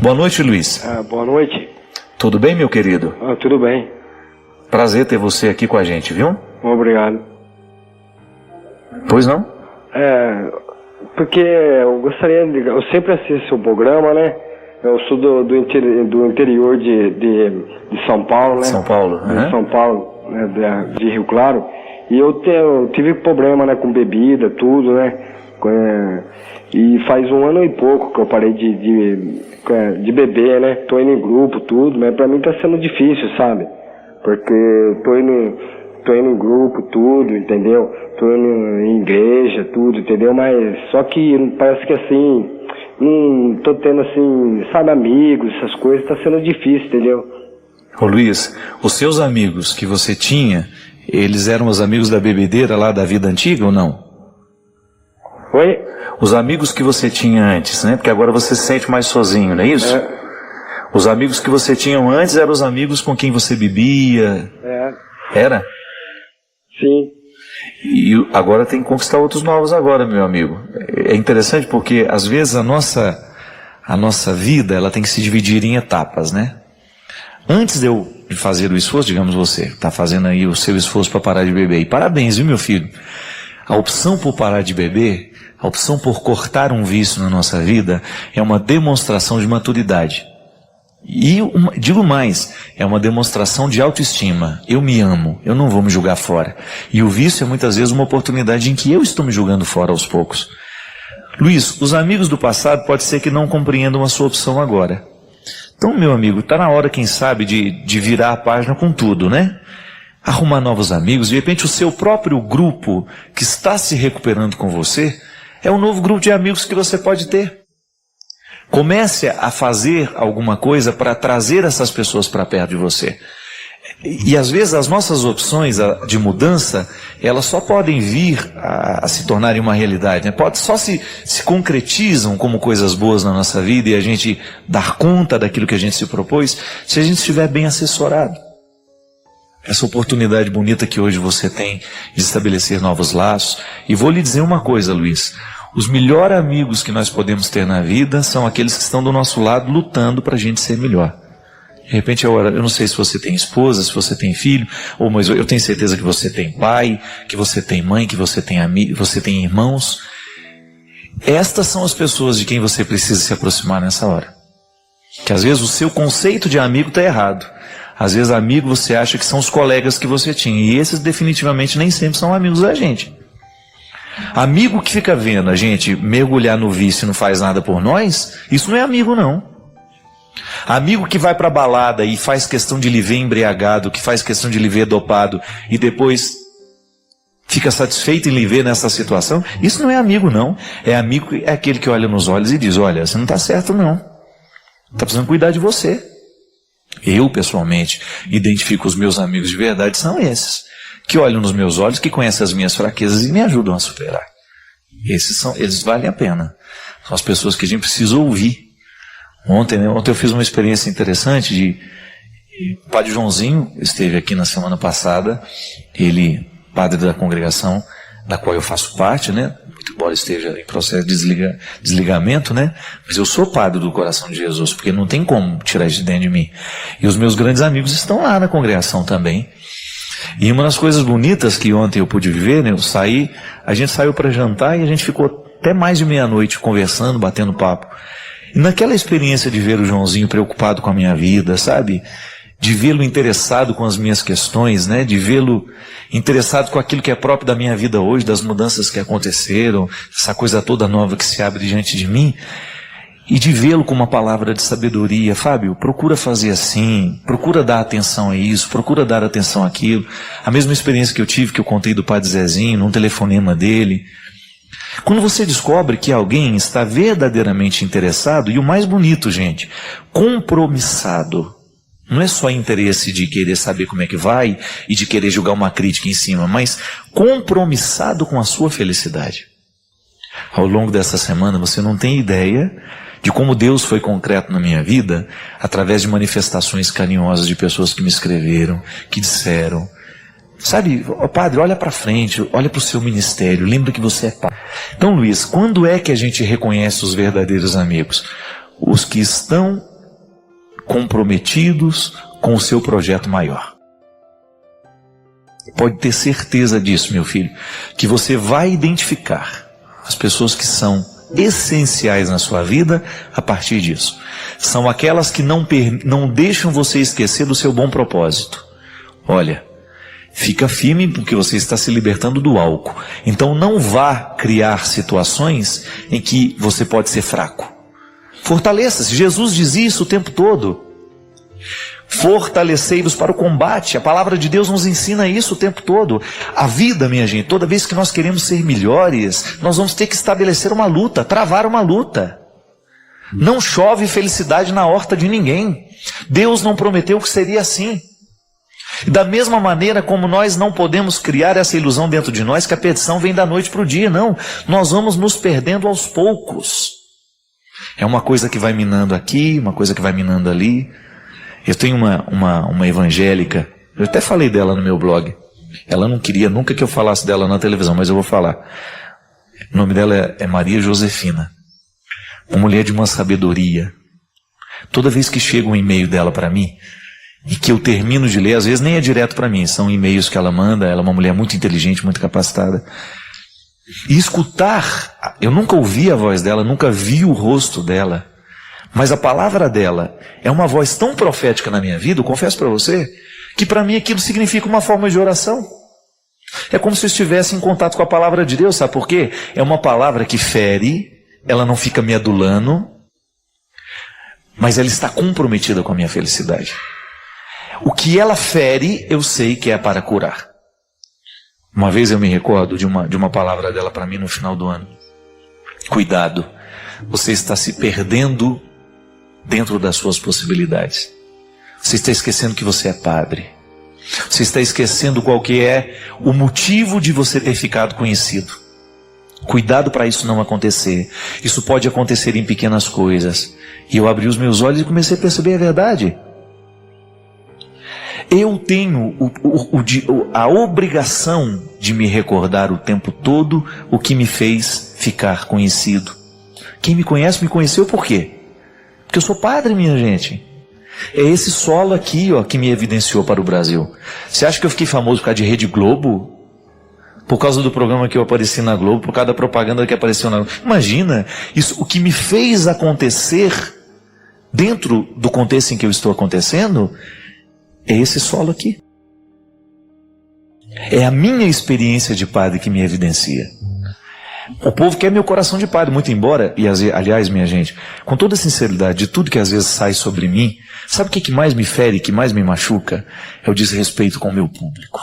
Boa noite, Luiz. Boa noite. Tudo bem, meu querido? Tudo bem. Prazer ter você aqui com a gente, viu? Obrigado. Pois não? Porque eu gostaria de... Eu sempre assisto o programa, né? Eu sou do interior de São Paulo, né? São Paulo, de São Paulo, né? De Rio Claro. E eu tive problema, né? Com bebida, tudo, né? E faz 1 ano e pouco que eu parei de beber, né? Tô indo em grupo, tudo, mas pra mim tá sendo difícil, sabe? Porque eu tô indo em grupo, tudo, entendeu? Tô indo em igreja, tudo, entendeu? Mas só que parece que assim, não tô tendo assim, sabe, amigos, essas coisas, tá sendo difícil, entendeu? Ô Luiz, os seus amigos que você tinha, eles eram os amigos da bebedeira lá da vida antiga ou não? Oi? Os amigos que você tinha antes, né? Porque agora você se sente mais sozinho, não é isso? Os amigos que você tinha antes eram os amigos com quem você bebia? Era? Sim. E agora tem que conquistar outros novos agora, meu amigo. É interessante porque às vezes a nossa vida, ela tem que se dividir em etapas, né? Antes de fazer o esforço, digamos você, está fazendo aí o seu esforço para parar de beber. E parabéns, viu, meu filho? A opção por parar de beber, a opção por cortar um vício na nossa vida, é uma demonstração de maturidade. E digo mais, é uma demonstração de autoestima. Eu me amo, eu não vou me julgar fora. E o vício é muitas vezes uma oportunidade em que eu estou me julgando fora aos poucos. Luiz, os amigos do passado pode ser que não compreendam a sua opção agora. Então, meu amigo, está na hora, quem sabe, de virar a página com tudo, né? Arrumar novos amigos, de repente o seu próprio grupo que está se recuperando com você é um novo grupo de amigos que você pode ter. Comece a fazer alguma coisa para trazer essas pessoas para perto de você. E às vezes as nossas opções de mudança, elas só podem vir a se tornarem uma realidade, né? Só se concretizam como coisas boas na nossa vida e a gente dar conta daquilo que a gente se propôs, se a gente estiver bem assessorado. Essa oportunidade bonita que hoje você tem de estabelecer novos laços. E vou lhe dizer uma coisa, Luiz. Os melhores amigos que nós podemos ter na vida são aqueles que estão do nosso lado lutando para a gente ser melhor. De repente, eu não sei se você tem esposa, se você tem filho, mas eu tenho certeza que você tem pai, que você tem mãe, que você tem você tem irmãos. Estas são as pessoas de quem você precisa se aproximar nessa hora. Que às vezes o seu conceito de amigo está errado. Às vezes amigo você acha que são os colegas que você tinha. E esses definitivamente nem sempre são amigos da gente. Amigo que fica vendo a gente mergulhar no vício e não faz nada por nós, isso não é amigo não. Amigo que vai para balada e faz questão de lhe ver embriagado, que faz questão de lhe ver dopado e depois fica satisfeito em lhe ver nessa situação, isso não é amigo não. Amigo é aquele que olha nos olhos e diz, olha, você não está certo não. Está precisando cuidar de você. Eu, pessoalmente, identifico os meus amigos de verdade, são esses. Que olham nos meus olhos, que conhecem as minhas fraquezas e me ajudam a superar. Eles valem a pena. São as pessoas que a gente precisa ouvir. Ontem eu fiz uma experiência interessante o Padre Joãozinho esteve aqui na semana passada, ele, padre da congregação da qual eu faço parte, né? Muito embora esteja em processo de desligamento, né? Mas eu sou padre do coração de Jesus, porque não tem como tirar isso de dentro de mim. E os meus grandes amigos estão lá na congregação também. E uma das coisas bonitas que ontem eu pude viver, né? A gente saiu para jantar e a gente ficou até mais de meia-noite conversando, batendo papo. E naquela experiência de ver o Joãozinho preocupado com a minha vida, sabe? De vê-lo interessado com as minhas questões, né? De vê-lo interessado com aquilo que é próprio da minha vida hoje, das mudanças que aconteceram, essa coisa toda nova que se abre diante de mim, e de vê-lo com uma palavra de sabedoria. Fábio, procura fazer assim, procura dar atenção a isso, procura dar atenção àquilo. A mesma experiência que eu tive, que eu contei do Padre Zezinho, num telefonema dele. Quando você descobre que alguém está verdadeiramente interessado, e o mais bonito, gente, compromissado. Não é só interesse de querer saber como é que vai e de querer julgar uma crítica em cima, mas compromissado com a sua felicidade. Ao longo dessa semana você não tem ideia de como Deus foi concreto na minha vida através de manifestações carinhosas de pessoas que me escreveram, que disseram, sabe, padre, olha para frente, olha para o seu ministério, lembra que você é pai. Então, Luiz, quando é que a gente reconhece os verdadeiros amigos? Os que estão comprometidos com o seu projeto maior. Pode ter certeza disso, meu filho, que você vai identificar as pessoas que são essenciais na sua vida a partir disso. São aquelas que não deixam você esquecer do seu bom propósito. Olha, fica firme porque você está se libertando do álcool. Então não vá criar situações em que você pode ser fraco. Fortaleça-se. Jesus dizia isso o tempo todo. Fortalecei-vos para o combate. A palavra de Deus nos ensina isso o tempo todo. A vida, minha gente, toda vez que nós queremos ser melhores, nós vamos ter que estabelecer uma luta, travar uma luta. Não chove felicidade na horta de ninguém. Deus não prometeu que seria assim. E da mesma maneira como nós não podemos criar essa ilusão dentro de nós que a perdição vem da noite para o dia, não. Nós vamos nos perdendo aos poucos. É uma coisa que vai minando aqui, uma coisa que vai minando ali. Eu tenho uma evangélica, eu até falei dela no meu blog. Ela não queria nunca que eu falasse dela na televisão, mas eu vou falar. O nome dela é Maria Josefina. Uma mulher de uma sabedoria. Toda vez que chega um e-mail dela para mim, e que eu termino de ler, às vezes nem é direto para mim, são e-mails que ela manda, ela é uma mulher muito inteligente, muito capacitada. E escutar, eu nunca ouvi a voz dela, nunca vi o rosto dela, mas a palavra dela é uma voz tão profética na minha vida, eu confesso para você, que para mim aquilo significa uma forma de oração. É como se eu estivesse em contato com a palavra de Deus, sabe por quê? É uma palavra que fere, ela não fica me adulando, mas ela está comprometida com a minha felicidade. O que ela fere, eu sei que é para curar. Uma vez eu me recordo de uma palavra dela para mim no final do ano. Cuidado, você está se perdendo dentro das suas possibilidades. Você está esquecendo que você é padre. Você está esquecendo qual que é o motivo de você ter ficado conhecido. Cuidado para isso não acontecer. Isso pode acontecer em pequenas coisas. E eu abri os meus olhos e comecei a perceber a verdade. Eu tenho a obrigação de me recordar o tempo todo o que me fez ficar conhecido. Quem me conhece, me conheceu por quê? Porque eu sou padre, minha gente. É esse solo aqui, ó, que me evidenciou para o Brasil. Você acha que eu fiquei famoso por causa de Rede Globo? Por causa do programa que eu apareci na Globo? Por causa da propaganda que apareceu na Globo? Imagina, isso, o que me fez acontecer dentro do contexto em que eu estou acontecendo é esse solo aqui. É a minha experiência de padre que me evidencia. O povo quer meu coração de padre, muito embora, e aliás, minha gente, com toda a sinceridade, de tudo que às vezes sai sobre mim, sabe o que mais me fere, que mais me machuca? É o desrespeito com o meu público.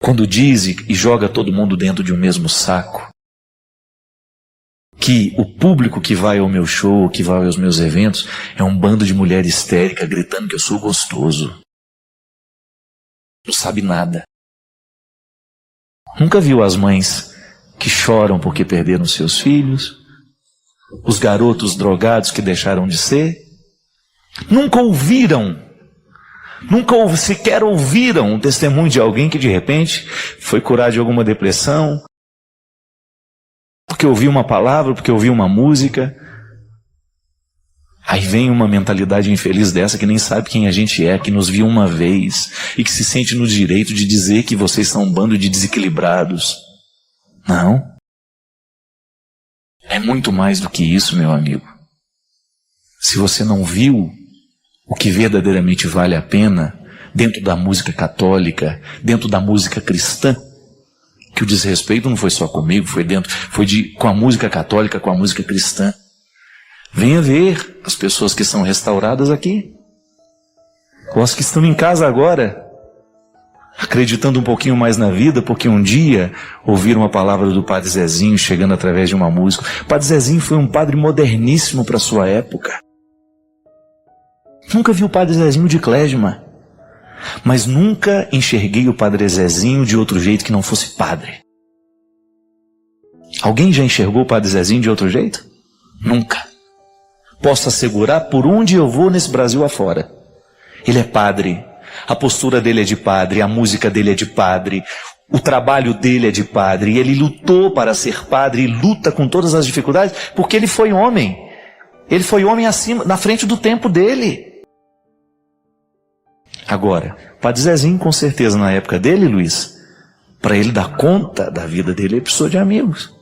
Quando diz e joga todo mundo dentro de um mesmo saco, que o público que vai ao meu show, que vai aos meus eventos, é um bando de mulher histérica gritando que eu sou gostoso. Não sabe nada. Nunca viu as mães que choram porque perderam seus filhos? Os garotos drogados que deixaram de ser? Nunca sequer ouviram um testemunho de alguém que de repente foi curado de alguma depressão, porque ouviu uma palavra, porque ouviu uma música. Aí vem uma mentalidade infeliz dessa que nem sabe quem a gente é, que nos viu uma vez e que se sente no direito de dizer que vocês são um bando de desequilibrados. Não. É muito mais do que isso, meu amigo. Se você não viu o que verdadeiramente vale a pena dentro da música católica, dentro da música cristã, que o desrespeito não foi só comigo, com a música católica, com a música cristã. Venha ver as pessoas que são restauradas aqui, ou as que estão em casa agora, acreditando um pouquinho mais na vida, porque um dia ouviram a palavra do Padre Zezinho chegando através de uma música. O Padre Zezinho foi um padre moderníssimo para a sua época. Nunca vi o Padre Zezinho de clésima, mas nunca enxerguei o Padre Zezinho de outro jeito que não fosse padre. Alguém já enxergou o Padre Zezinho de outro jeito? Nunca. Posso assegurar por onde eu vou nesse Brasil afora. Ele é padre. A postura dele é de padre, a música dele é de padre, o trabalho dele é de padre, e ele lutou para ser padre e luta com todas as dificuldades, porque ele foi homem. Ele foi homem acima, na frente do tempo dele. Agora, Padre Zezinho, com certeza, na época dele, Luiz, para ele dar conta da vida dele, ele precisou de amigos.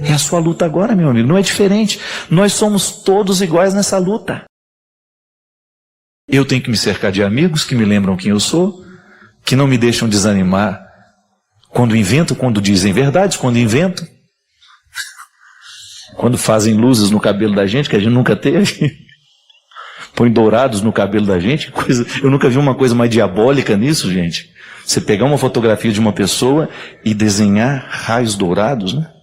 É a sua luta agora, meu amigo, não é diferente. Nós somos todos iguais nessa luta. Eu tenho que me cercar de amigos que me lembram quem eu sou, que não me deixam desanimar quando invento, quando dizem verdades, quando inventam, quando fazem luzes no cabelo da gente que a gente nunca teve, põe dourados no cabelo da gente, coisa, eu nunca vi uma coisa mais diabólica nisso, gente. Você pegar uma fotografia de uma pessoa e desenhar raios dourados, né?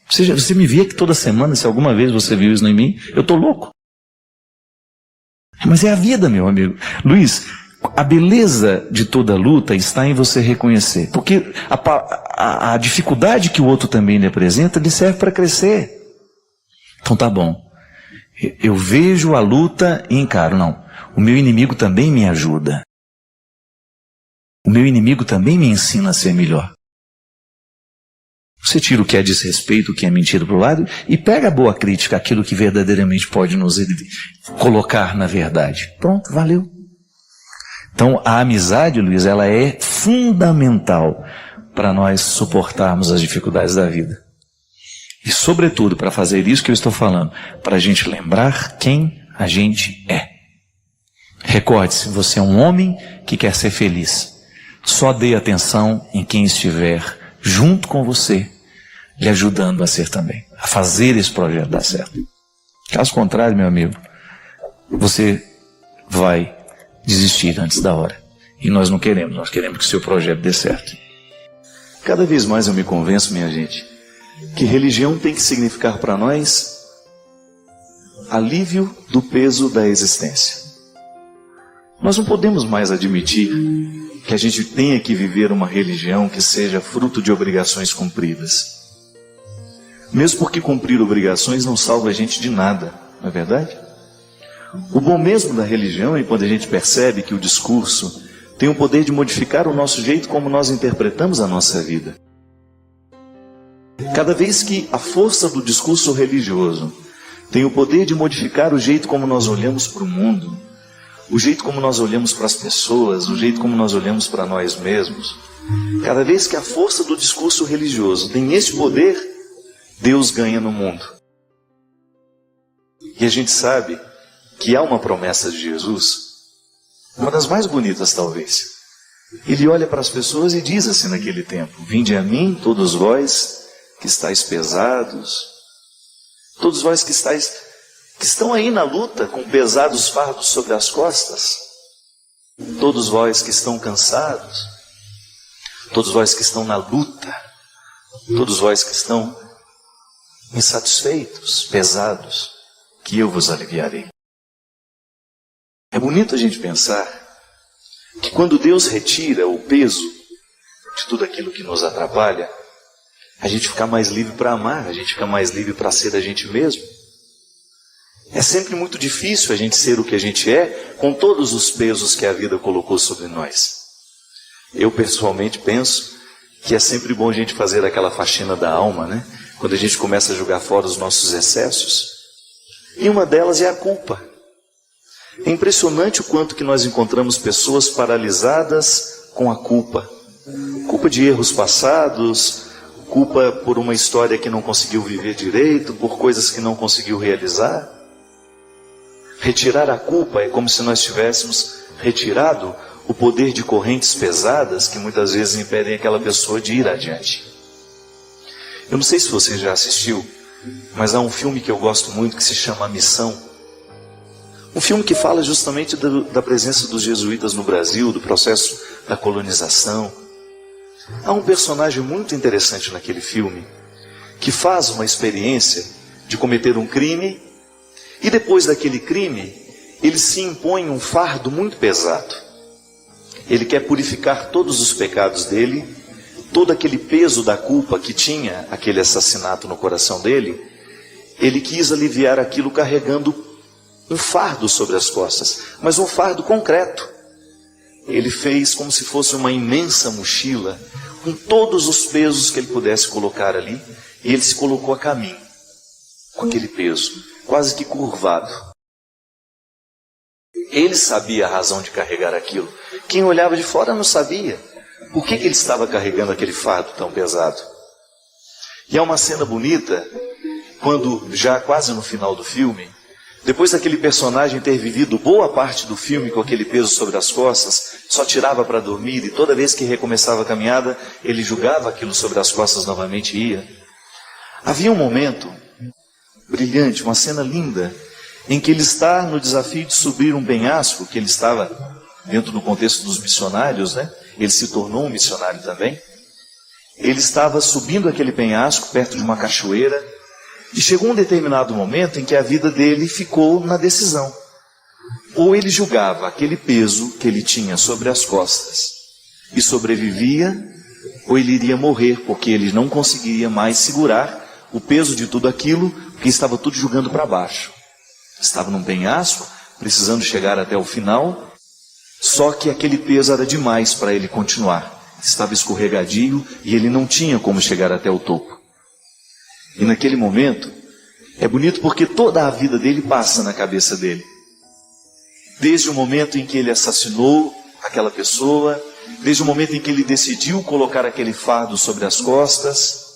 Você me via aqui toda semana, se alguma vez você viu isso em mim, eu estou louco. Mas é a vida, meu amigo. Luiz, a beleza de toda luta está em você reconhecer. Porque a dificuldade que o outro também lhe apresenta, lhe serve para crescer. Então tá bom. Eu vejo a luta e encaro. Não, o meu inimigo também me ajuda. O meu inimigo também me ensina a ser melhor. Você tira o que é desrespeito, o que é mentira para o lado e pega a boa crítica, aquilo que verdadeiramente pode nos colocar na verdade. Pronto, valeu. Então a amizade, Luiz, ela é fundamental para nós suportarmos as dificuldades da vida. E sobretudo para fazer isso que eu estou falando, para a gente lembrar quem a gente é. Recorde-se, você é um homem que quer ser feliz. Só dê atenção em quem estiver junto com você, lhe ajudando a ser também, a fazer esse projeto dar certo. Caso contrário, meu amigo, você vai desistir antes da hora. E nós não queremos, nós queremos que o seu projeto dê certo. Cada vez mais eu me convenço, minha gente, que religião tem que significar para nós alívio do peso da existência. Nós não podemos mais admitir que a gente tenha que viver uma religião que seja fruto de obrigações cumpridas. Mesmo porque cumprir obrigações não salva a gente de nada, não é verdade? O bom mesmo da religião é quando a gente percebe que o discurso tem o poder de modificar o nosso jeito como nós interpretamos a nossa vida. Cada vez que a força do discurso religioso tem o poder de modificar o jeito como nós olhamos para o mundo, o jeito como nós olhamos para as pessoas, o jeito como nós olhamos para nós mesmos, cada vez que a força do discurso religioso tem esse poder, Deus ganha no mundo. E a gente sabe que há uma promessa de Jesus, uma das mais bonitas talvez. Ele olha para as pessoas e diz assim naquele tempo: vinde a mim, todos vós que estáis pesados, todos vós que estão aí na luta com pesados fardos sobre as costas, todos vós que estão cansados, todos vós que estão na luta, todos vós que estão insatisfeitos, pesados, que eu vos aliviarei. É bonito a gente pensar que quando Deus retira o peso de tudo aquilo que nos atrapalha, a gente fica mais livre para amar, a gente fica mais livre para ser a gente mesmo. É sempre muito difícil a gente ser o que a gente é, com todos os pesos que a vida colocou sobre nós. Eu pessoalmente penso que é sempre bom a gente fazer aquela faxina da alma, né? Quando a gente começa a jogar fora os nossos excessos. E uma delas é a culpa. É impressionante o quanto que nós encontramos pessoas paralisadas com a culpa. Culpa de erros passados, culpa por uma história que não conseguiu viver direito, por coisas que não conseguiu realizar. Retirar a culpa é como se nós tivéssemos retirado o poder de correntes pesadas que muitas vezes impedem aquela pessoa de ir adiante. Eu não sei se você já assistiu, mas há um filme que eu gosto muito que se chama A Missão. Um filme que fala justamente da presença dos jesuítas no Brasil, do processo da colonização. Há um personagem muito interessante naquele filme que faz uma experiência de cometer um crime e depois daquele crime ele se impõe um fardo muito pesado. Ele quer purificar todos os pecados dele, todo aquele peso da culpa que tinha aquele assassinato no coração dele. Ele quis aliviar aquilo carregando um fardo sobre as costas, mas um fardo concreto. Ele fez como se fosse uma imensa mochila, com todos os pesos que ele pudesse colocar ali, e ele se colocou a caminho, com aquele peso, quase que curvado. Ele sabia a razão de carregar aquilo. Quem olhava de fora não sabia por que ele estava carregando aquele fardo tão pesado. E é uma cena bonita, quando já quase no final do filme, depois daquele personagem ter vivido boa parte do filme com aquele peso sobre as costas, só tirava para dormir e toda vez que recomeçava a caminhada, ele jogava aquilo sobre as costas novamente e ia. Havia um momento brilhante, uma cena linda, em que ele está no desafio de subir um penhasco, que ele estava dentro do contexto dos missionários, né? Ele se tornou um missionário também. Ele estava subindo aquele penhasco perto de uma cachoeira, e chegou um determinado momento em que a vida dele ficou na decisão. Ou ele julgava aquele peso que ele tinha sobre as costas e sobrevivia, ou ele iria morrer, porque ele não conseguiria mais segurar o peso de tudo aquilo, porque estava tudo jogando para baixo. Estava num penhasco, precisando chegar até o final, só que aquele peso era demais para ele continuar. Estava escorregadio e ele não tinha como chegar até o topo. E naquele momento, é bonito porque toda a vida dele passa na cabeça dele. Desde o momento em que ele assassinou aquela pessoa, desde o momento em que ele decidiu colocar aquele fardo sobre as costas,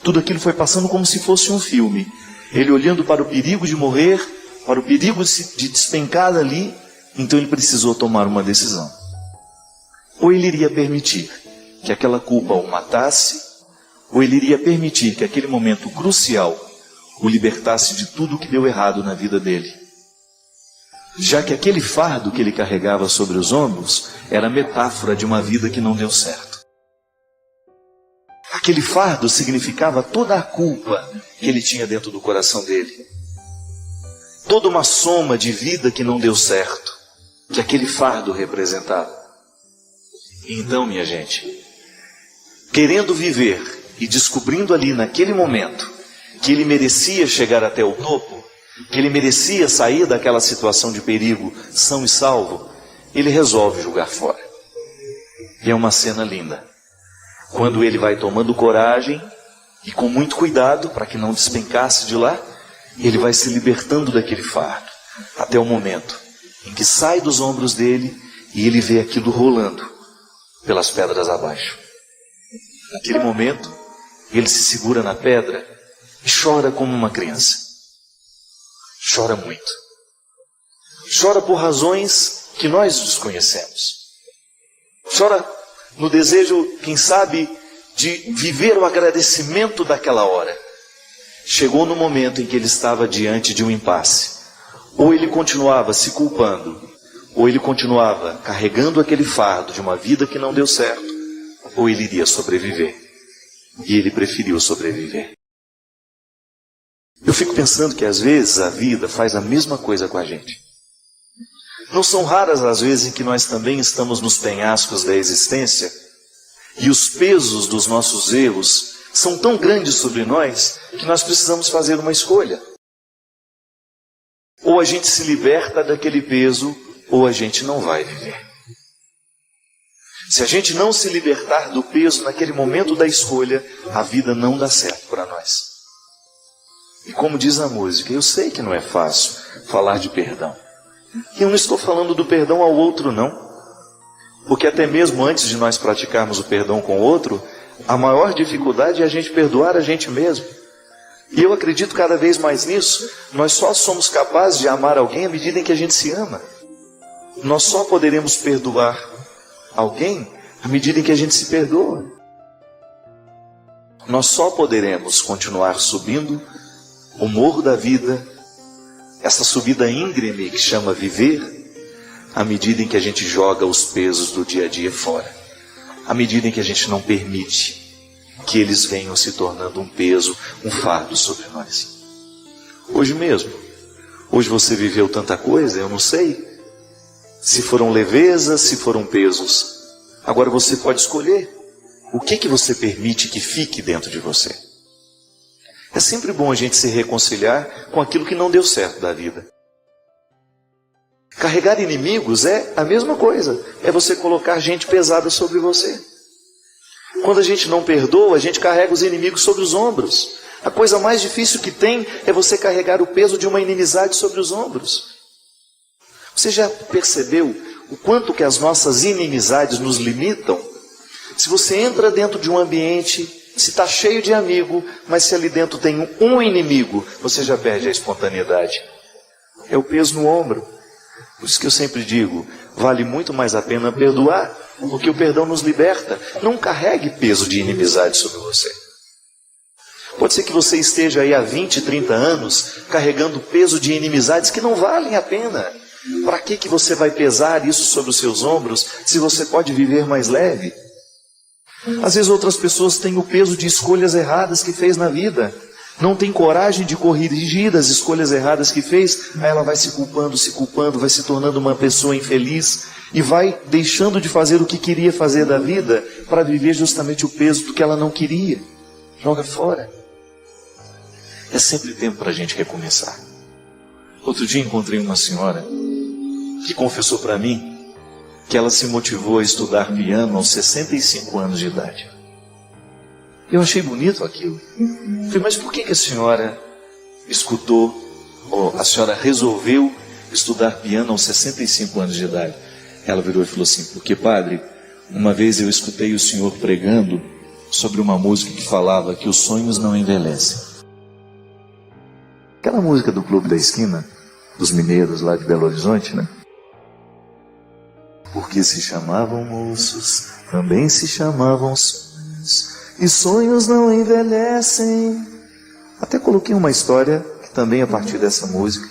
tudo aquilo foi passando como se fosse um filme. Ele olhando para o perigo de morrer, para o perigo de despencar dali, então ele precisou tomar uma decisão. Ou ele iria permitir que aquela culpa o matasse, ou ele iria permitir que aquele momento crucial o libertasse de tudo que deu errado na vida dele. Já que aquele fardo que ele carregava sobre os ombros era metáfora de uma vida que não deu certo. Aquele fardo significava toda a culpa que ele tinha dentro do coração dele. Toda uma soma de vida que não deu certo, que aquele fardo representava. Então, minha gente, querendo viver e descobrindo ali naquele momento que ele merecia chegar até o topo, que ele merecia sair daquela situação de perigo são e salvo, ele resolve jogar fora. E é uma cena linda. Quando ele vai tomando coragem e com muito cuidado para que não despencasse de lá, ele vai se libertando daquele fardo, até o momento em que sai dos ombros dele e ele vê aquilo rolando pelas pedras abaixo. Naquele momento, ele se segura na pedra e chora como uma criança. Chora muito. Chora por razões que nós desconhecemos. Chora no desejo, quem sabe, de viver o agradecimento daquela hora. Chegou no momento em que ele estava diante de um impasse. Ou ele continuava se culpando, ou ele continuava carregando aquele fardo de uma vida que não deu certo, ou ele iria sobreviver. E ele preferiu sobreviver. Eu fico pensando que às vezes a vida faz a mesma coisa com a gente. Não são raras as vezes em que nós também estamos nos penhascos da existência e os pesos dos nossos erros são tão grandes sobre nós que nós precisamos fazer uma escolha. Ou a gente se liberta daquele peso, ou a gente não vai viver. Se a gente não se libertar do peso naquele momento da escolha, a vida não dá certo para nós. E como diz a música, eu sei que não é fácil falar de perdão. E eu não estou falando do perdão ao outro, não. Porque até mesmo antes de nós praticarmos o perdão com o outro, a maior dificuldade é a gente perdoar a gente mesmo. E eu acredito cada vez mais nisso. Nós só somos capazes de amar alguém à medida em que a gente se ama. Nós só poderemos perdoar alguém à medida em que a gente se perdoa. Nós só poderemos continuar subindo o morro da vida, essa subida íngreme que chama viver, à medida em que a gente joga os pesos do dia a dia fora, à medida em que a gente não permite que eles venham se tornando um peso, um fardo sobre nós. Hoje mesmo, hoje você viveu tanta coisa, eu não sei se foram levezas, se foram pesos. Agora você pode escolher o que você permite que fique dentro de você. É sempre bom a gente se reconciliar com aquilo que não deu certo da vida. Carregar inimigos é a mesma coisa. É você colocar gente pesada sobre você. Quando a gente não perdoa, a gente carrega os inimigos sobre os ombros. A coisa mais difícil que tem é você carregar o peso de uma inimizade sobre os ombros. Você já percebeu o quanto que as nossas inimizades nos limitam? Se você entra dentro de um ambiente, se está cheio de amigo, mas se ali dentro tem um inimigo, você já perde a espontaneidade. É o peso no ombro. Por isso que eu sempre digo, vale muito mais a pena perdoar, porque o perdão nos liberta. Não carregue peso de inimizade sobre você. Pode ser que você esteja aí há 20, 30 anos carregando peso de inimizades que não valem a pena. Para que você vai pesar isso sobre os seus ombros se você pode viver mais leve? Às vezes outras pessoas têm o peso de escolhas erradas que fez na vida. Não tem coragem de corrigir as escolhas erradas que fez. Aí ela vai se culpando, vai se tornando uma pessoa infeliz e vai deixando de fazer o que queria fazer da vida para viver justamente o peso do que ela não queria. Joga fora. É sempre tempo para a gente recomeçar. Outro dia encontrei uma senhora que confessou para mim que ela se motivou a estudar piano aos 65 anos de idade. Eu achei bonito aquilo. Falei, mas por que a senhora escutou, ou a senhora resolveu estudar piano aos 65 anos de idade? Ela virou e falou assim, porque padre, uma vez eu escutei o senhor pregando sobre uma música que falava que os sonhos não envelhecem. Aquela música do Clube da Esquina, dos mineiros lá de Belo Horizonte, né? Porque se chamavam moços, também se chamavam sonhos, e sonhos não envelhecem. Até coloquei uma história, que também é a partir dessa música,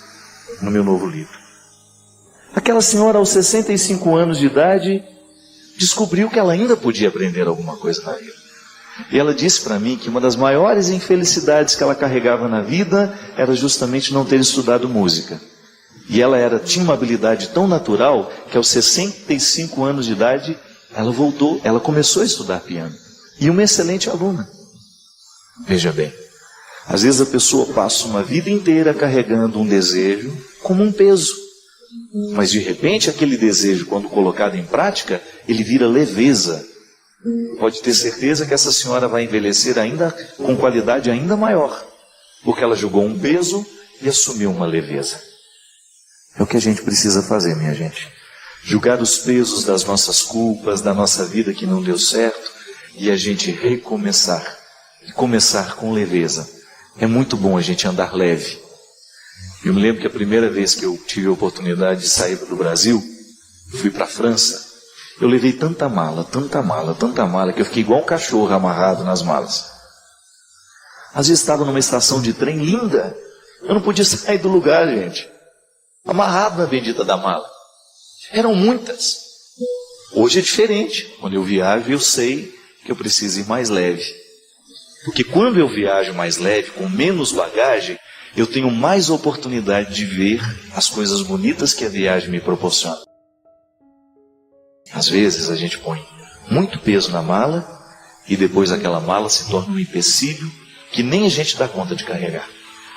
no meu novo livro. Aquela senhora aos 65 anos de idade, descobriu que ela ainda podia aprender alguma coisa na vida. E ela disse para mim que uma das maiores infelicidades que ela carregava na vida era justamente não ter estudado música. E ela tinha uma habilidade tão natural que aos 65 anos de idade, ela começou a estudar piano. E uma excelente aluna. Veja bem, às vezes a pessoa passa uma vida inteira carregando um desejo como um peso. Mas de repente aquele desejo, quando colocado em prática, ele vira leveza. Pode ter certeza que essa senhora vai envelhecer ainda com qualidade ainda maior. Porque ela jogou um peso e assumiu uma leveza. É o que a gente precisa fazer, minha gente. Julgar os pesos das nossas culpas, da nossa vida que não deu certo, e a gente recomeçar. E começar com leveza. É muito bom a gente andar leve. Eu me lembro que a primeira vez que eu tive a oportunidade de sair do Brasil, fui para a França, eu levei tanta mala, que eu fiquei igual um cachorro amarrado nas malas. Às vezes estava numa estação de trem linda, eu não podia sair do lugar, gente. Amarrado na bendita da mala. Eram muitas. Hoje é diferente. Quando eu viajo, eu sei que eu preciso ir mais leve. Porque quando eu viajo mais leve, com menos bagagem, eu tenho mais oportunidade de ver as coisas bonitas que a viagem me proporciona. Às vezes a gente põe muito peso na mala e depois aquela mala se torna um empecilho que nem a gente dá conta de carregar.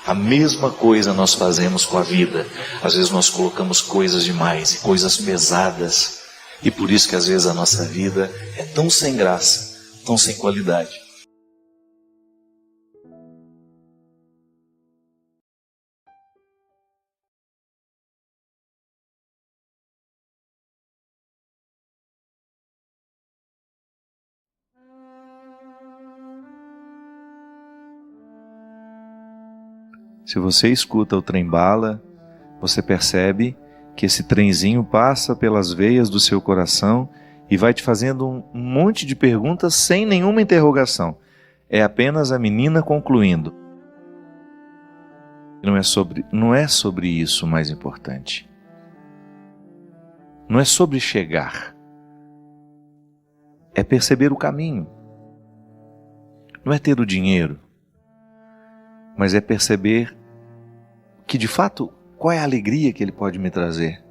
A mesma coisa nós fazemos com a vida. Às vezes nós colocamos coisas demais e coisas pesadas. E por isso que às vezes a nossa vida é tão sem graça, tão sem qualidade. Se você escuta o trem-bala, você percebe que esse trenzinho passa pelas veias do seu coração e vai te fazendo um monte de perguntas sem nenhuma interrogação. É apenas a menina concluindo. Não é sobre isso o mais importante. Não é sobre chegar. É perceber o caminho. Não é ter o dinheiro, mas é perceber que de fato, qual é a alegria que ele pode me trazer.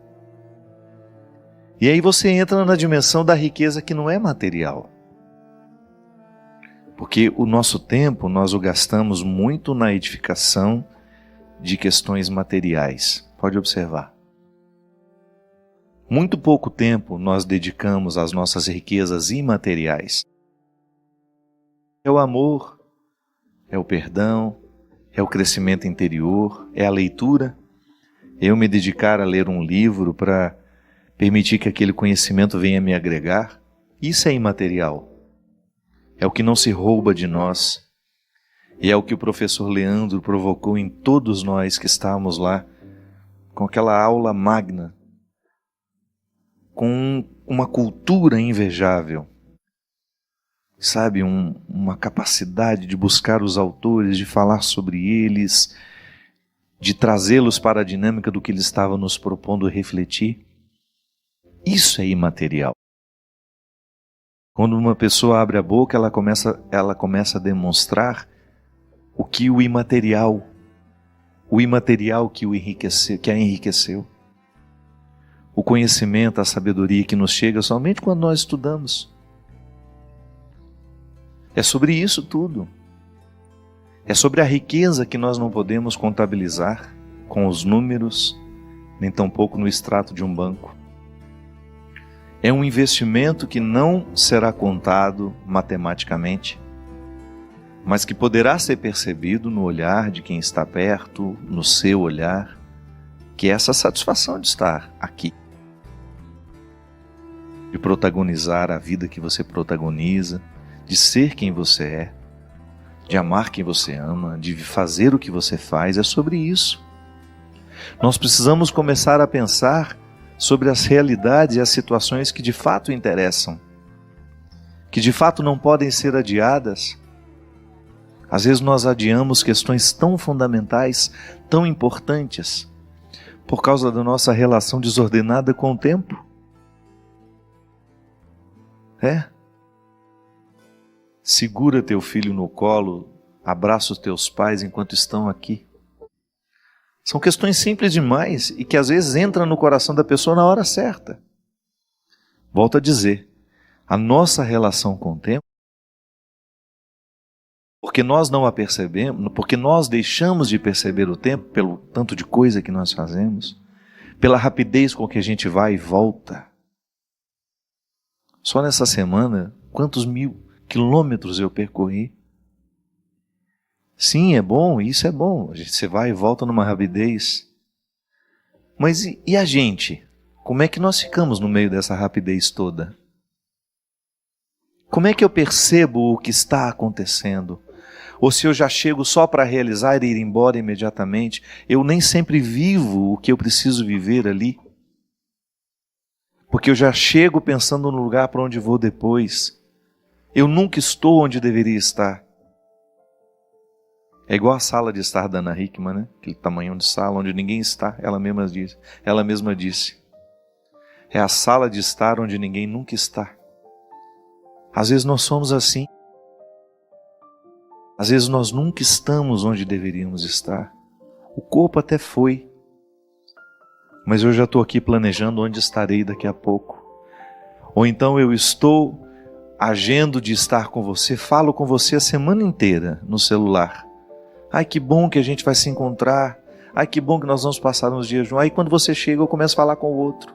E aí você entra na dimensão da riqueza que não é material. Porque o nosso tempo nós o gastamos muito na edificação de questões materiais. Pode observar. Muito pouco tempo nós dedicamos às nossas riquezas imateriais. É o amor, é o perdão, é o crescimento interior, é a leitura, é eu me dedicar a ler um livro para permitir que aquele conhecimento venha me agregar. Isso é imaterial. É o que não se rouba de nós. E é o que o professor Leandro provocou em todos nós que estávamos lá, com aquela aula magna, com uma cultura invejável. Sabe, uma capacidade de buscar os autores, de falar sobre eles, de trazê-los para a dinâmica do que ele estava nos propondo refletir. Isso é imaterial. Quando uma pessoa abre a boca, ela começa a demonstrar o que o imaterial que a enriqueceu. O conhecimento, a sabedoria que nos chega somente quando nós estudamos. É sobre isso tudo. É sobre a riqueza que nós não podemos contabilizar com os números, nem tampouco no extrato de um banco. É um investimento que não será contado matematicamente, mas que poderá ser percebido no olhar de quem está perto, no seu olhar, que é essa satisfação de estar aqui, de protagonizar a vida que você protagoniza, de ser quem você é, de amar quem você ama, de fazer o que você faz. É sobre isso. Nós precisamos começar a pensar sobre as realidades e as situações que de fato interessam, que de fato não podem ser adiadas. Às vezes nós adiamos questões tão fundamentais, tão importantes, por causa da nossa relação desordenada com o tempo. Segura teu filho no colo, abraça os teus pais enquanto estão aqui. São questões simples demais e que às vezes entram no coração da pessoa na hora certa. Volto a dizer, a nossa relação com o tempo, porque nós não a percebemos, porque nós deixamos de perceber o tempo pelo tanto de coisa que nós fazemos, pela rapidez com que a gente vai e volta. Só nessa semana, quantos 1000 quilômetros eu percorri? Sim, é bom, isso é bom. Você vai e volta numa rapidez. Mas e a gente? Como é que nós ficamos no meio dessa rapidez toda? Como é que eu percebo o que está acontecendo? Ou se eu já chego só para realizar e ir embora imediatamente, eu nem sempre vivo o que eu preciso viver ali. Porque eu já chego pensando no lugar para onde vou depois. Eu nunca estou onde deveria estar. É igual a sala de estar da Ana Hickman, né? Aquele tamanhão de sala onde ninguém está, ela mesma disse. É a sala de estar onde ninguém nunca está. Às vezes nós somos assim. Às vezes nós nunca estamos onde deveríamos estar. O corpo até foi, mas eu já estou aqui planejando onde estarei daqui a pouco. Ou então eu estou agendo de estar com você, falo com você a semana inteira no celular. Ai, que bom que a gente vai se encontrar. Ai, que bom que nós vamos passar uns dias juntos. Aí quando você chega, eu começo a falar com o outro.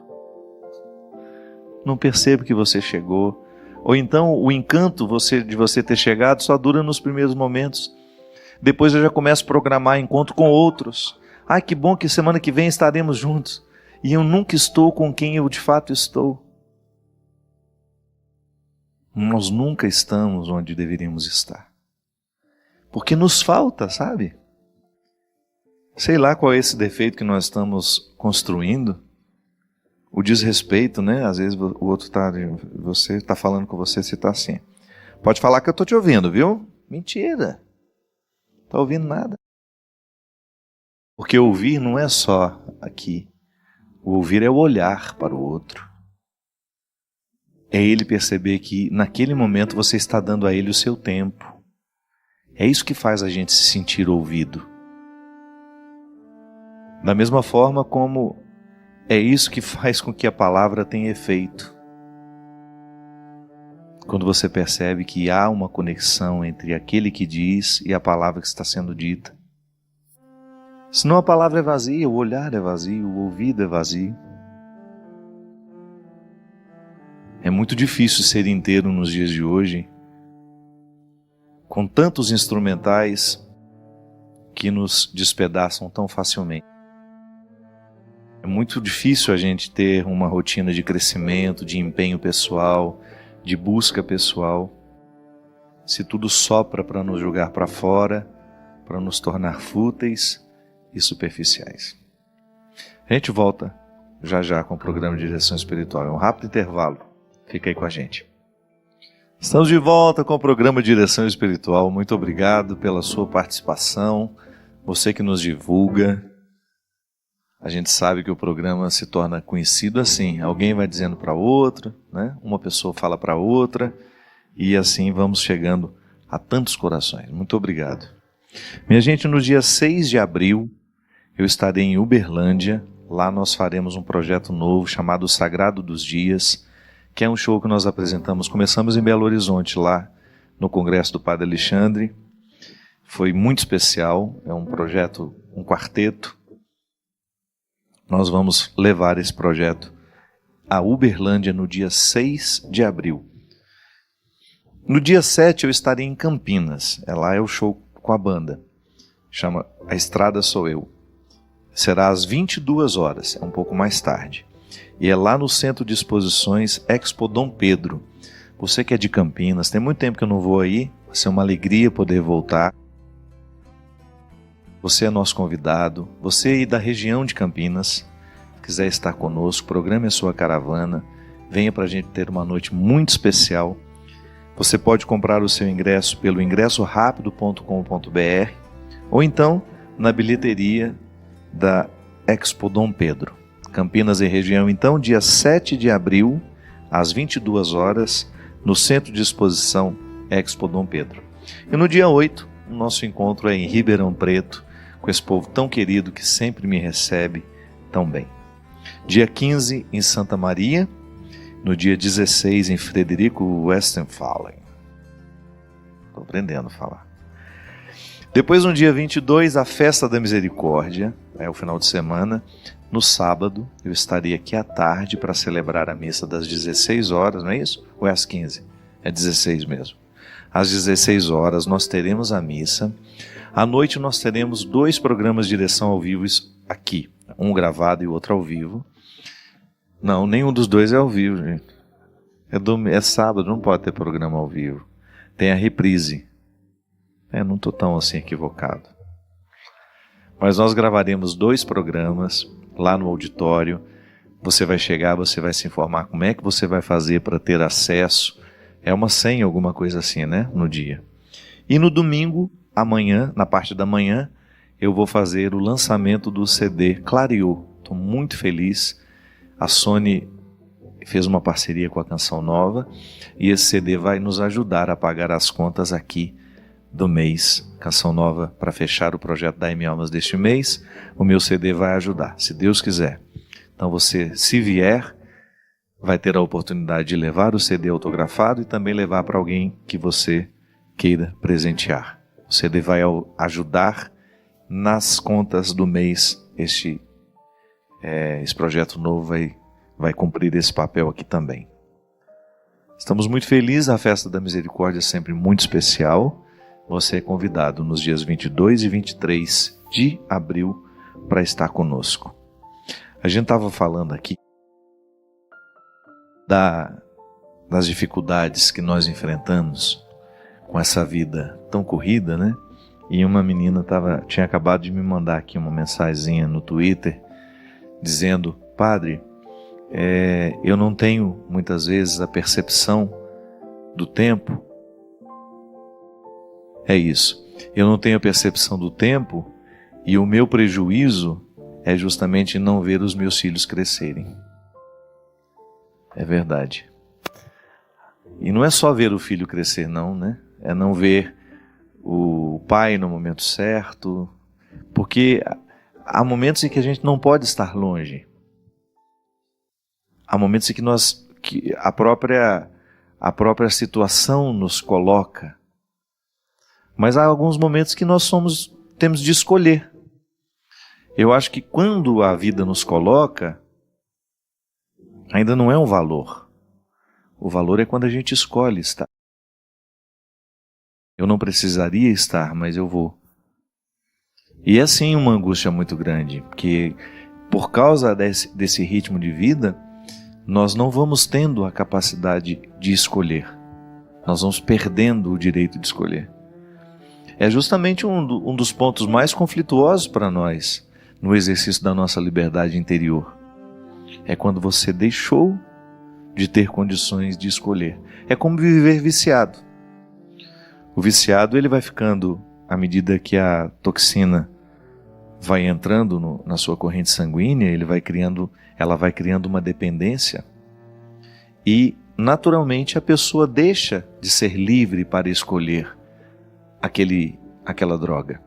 Não percebo que você chegou. Ou então o encanto de você ter chegado só dura nos primeiros momentos. Depois eu já começo a programar encontro com outros. Ai, que bom que semana que vem estaremos juntos. E eu nunca estou com quem eu de fato estou. Nós nunca estamos onde deveríamos estar. Porque nos falta, sabe? Sei lá qual é esse defeito que nós estamos construindo. O desrespeito, né? Às vezes o outro você está falando com você, você está assim. Pode falar que eu estou te ouvindo, viu? Mentira. Não está ouvindo nada. Porque ouvir não é só aqui. O ouvir é o olhar para o outro. É ele perceber que naquele momento você está dando a ele o seu tempo. É isso que faz a gente se sentir ouvido. Da mesma forma como é isso que faz com que a palavra tenha efeito. Quando você percebe que há uma conexão entre aquele que diz e a palavra que está sendo dita. Senão a palavra é vazia, o olhar é vazio, o ouvido é vazio. É muito difícil ser inteiro nos dias de hoje, com tantos instrumentais que nos despedaçam tão facilmente. É muito difícil a gente ter uma rotina de crescimento, de empenho pessoal, de busca pessoal, se tudo sopra para nos jogar para fora, para nos tornar fúteis e superficiais. A gente volta já já com o programa de direção espiritual. É um rápido intervalo. Fica aí com a gente. Estamos de volta com o programa de direção espiritual. Muito obrigado pela sua participação. Você que nos divulga. A gente sabe que o programa se torna conhecido assim. Alguém vai dizendo para outro, né? Uma pessoa fala para outra. E assim vamos chegando a tantos corações. Muito obrigado. Minha gente, no dia 6 de abril, eu estarei em Uberlândia. Lá nós faremos um projeto novo chamado Sagrado dos Dias, que é um show que nós apresentamos. Começamos em Belo Horizonte, lá no Congresso do Padre Alexandre. Foi muito especial, é um projeto, um quarteto. Nós vamos levar esse projeto a Uberlândia no dia 6 de abril. No dia 7 eu estarei em Campinas, lá é o show com a banda, chama A Estrada Sou Eu. Será às 22 horas, é um pouco mais tarde. E é lá no Centro de Exposições Expo Dom Pedro. Você que é de Campinas, tem muito tempo que eu não vou aí, vai ser uma alegria poder voltar. Você é nosso convidado, você aí da região de Campinas, quiser estar conosco, programe a sua caravana, venha para a gente ter uma noite muito especial. Você pode comprar o seu ingresso pelo ingressorapido.com.br ou então na bilheteria da Expo Dom Pedro. Campinas e região, então, dia 7 de abril, às 22 horas, no Centro de Exposição Expo Dom Pedro. E no dia 8, o nosso encontro é em Ribeirão Preto, com esse povo tão querido que sempre me recebe tão bem. Dia 15, em Santa Maria. No dia 16, em Frederico Westphalen. Estou aprendendo a falar. Depois, no dia 22, a Festa da Misericórdia, é o final de semana. No sábado, eu estarei aqui à tarde para celebrar a missa das 16 horas, não é isso? Ou é às 15? É 16 mesmo. Às 16 horas nós teremos a missa. À noite nós teremos 2 programas de direção ao vivo aqui. Um gravado e o outro ao vivo. Não, nenhum dos 2 é ao vivo, gente. É sábado, não pode ter programa ao vivo. Tem a reprise. Não estou tão assim equivocado. Mas nós gravaremos 2 programas lá no auditório. Você vai chegar, você vai se informar como é que você vai fazer para ter acesso. É uma senha, alguma coisa assim, né? No dia. E no domingo, amanhã, na parte da manhã, eu vou fazer o lançamento do CD Clareou. Estou muito feliz. A Sony fez uma parceria com a Canção Nova e esse CD vai nos ajudar a pagar as contas aqui do mês. Canção Nova, para fechar o projeto da M Almas deste mês, o meu CD vai ajudar, se Deus quiser. Então você, se vier, vai ter a oportunidade de levar o CD autografado e também levar para alguém que você queira presentear. O CD vai ajudar nas contas do mês. Esse projeto novo vai cumprir esse papel aqui também. Estamos muito felizes, a Festa da Misericórdia é sempre muito especial. Você é convidado nos dias 22 e 23 de abril para estar conosco. A gente estava falando aqui das dificuldades que nós enfrentamos com essa vida tão corrida, né? E uma menina tinha acabado de me mandar aqui uma mensagenzinha no Twitter dizendo: Padre, eu não tenho muitas vezes a percepção do tempo. É isso. Eu não tenho a percepção do tempo e o meu prejuízo é justamente não ver os meus filhos crescerem. É verdade. E não é só ver o filho crescer, não, né? É não ver o pai no momento certo, porque há momentos em que a gente não pode estar longe. Há momentos em que a própria situação nos coloca. Mas há alguns momentos que nós temos de escolher. Eu acho que quando a vida nos coloca, ainda não é um valor. O valor é quando a gente escolhe estar. Eu não precisaria estar, mas eu vou. E é sim uma angústia muito grande, porque por causa desse ritmo de vida, nós não vamos tendo a capacidade de escolher. Nós vamos perdendo o direito de escolher. É justamente um dos pontos mais conflituosos para nós no exercício da nossa liberdade interior. É quando você deixou de ter condições de escolher. É como viver viciado. O viciado ele vai ficando, à medida que a toxina vai entrando na sua corrente sanguínea, ela vai criando uma dependência e, naturalmente, a pessoa deixa de ser livre para escolher aquela droga.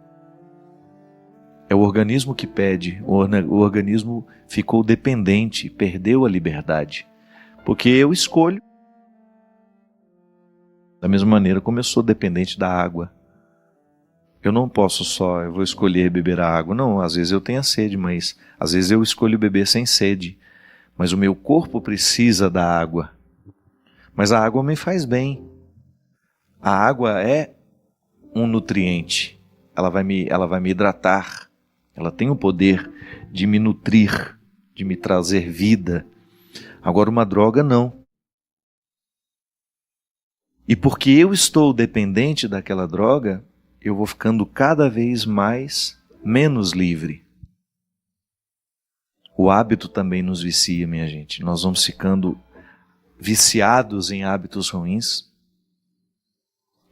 É o organismo que pede, o organismo ficou dependente, perdeu a liberdade, porque eu escolho. Da mesma maneira como eu sou dependente da água. Eu não posso eu vou escolher beber a água. Não, às vezes eu tenho sede, mas às vezes eu escolho beber sem sede. Mas o meu corpo precisa da água. Mas a água me faz bem. A água é um nutriente. Ela vai me hidratar. Ela tem o poder de me nutrir, de me trazer vida. Agora uma droga não. E porque eu estou dependente daquela droga, eu vou ficando cada vez menos livre. O hábito também nos vicia, minha gente. Nós vamos ficando viciados em hábitos ruins.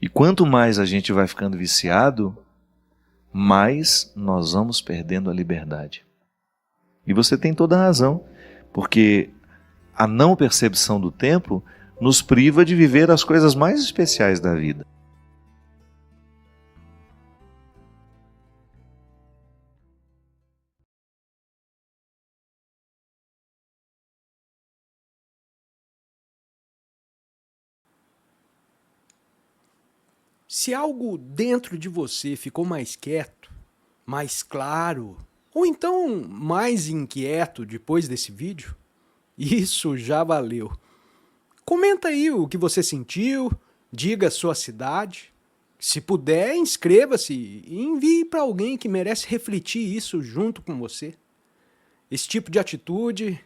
E quanto mais a gente vai ficando viciado, mais nós vamos perdendo a liberdade. E você tem toda a razão, porque a não percepção do tempo nos priva de viver as coisas mais especiais da vida. Se algo dentro de você ficou mais quieto, mais claro, ou então mais inquieto depois desse vídeo, isso já valeu. Comenta aí o que você sentiu, diga a sua cidade. Se puder, inscreva-se e envie para alguém que merece refletir isso junto com você. Esse tipo de atitude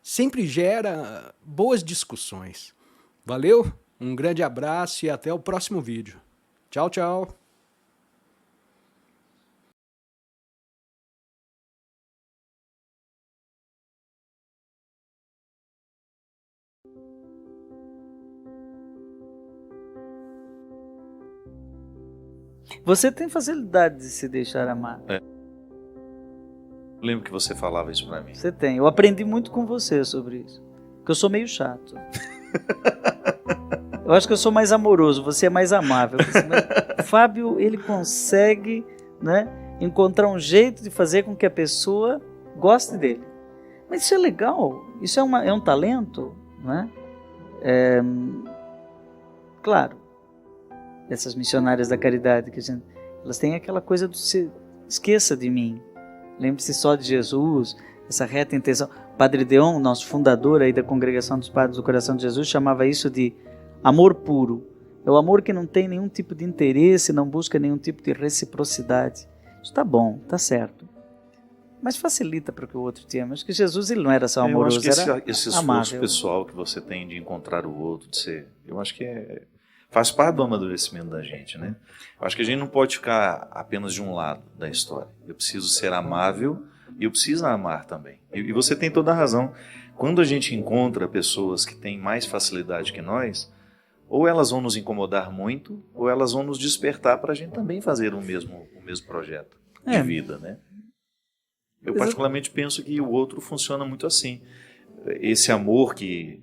sempre gera boas discussões. Valeu? Um grande abraço e até o próximo vídeo. Tchau, tchau. Você tem facilidade de se deixar amar. Eu lembro que você falava isso pra mim. Você tem. Eu aprendi muito com você sobre isso. Porque eu sou meio chato. Eu acho que eu sou mais amoroso, você é mais amável. O Fábio, ele consegue, né, encontrar um jeito de fazer com que a pessoa goste dele. Mas isso é legal, isso é um talento, né? Claro, essas missionárias da caridade, elas têm aquela coisa do esqueça de mim, lembre-se só de Jesus, essa reta intenção. Padre Deon, nosso fundador aí da Congregação dos Padres do Coração de Jesus, chamava isso de amor puro. É o amor que não tem nenhum tipo de interesse, não busca nenhum tipo de reciprocidade. Isso tá bom, tá certo. Mas facilita para que o outro te ame. Acho que Jesus ele não era só amoroso, era esse esforço amável. pessoal que você tem de encontrar o outro, eu acho que faz parte do amadurecimento da gente, né? Eu acho que a gente não pode ficar apenas de um lado da história. Eu preciso ser amável e eu preciso amar também. E você tem toda a razão. Quando a gente encontra pessoas que têm mais facilidade que nós, ou elas vão nos incomodar muito, ou elas vão nos despertar para a gente também fazer o mesmo projeto de vida, né? Eu particularmente penso que o outro funciona muito assim. Esse amor que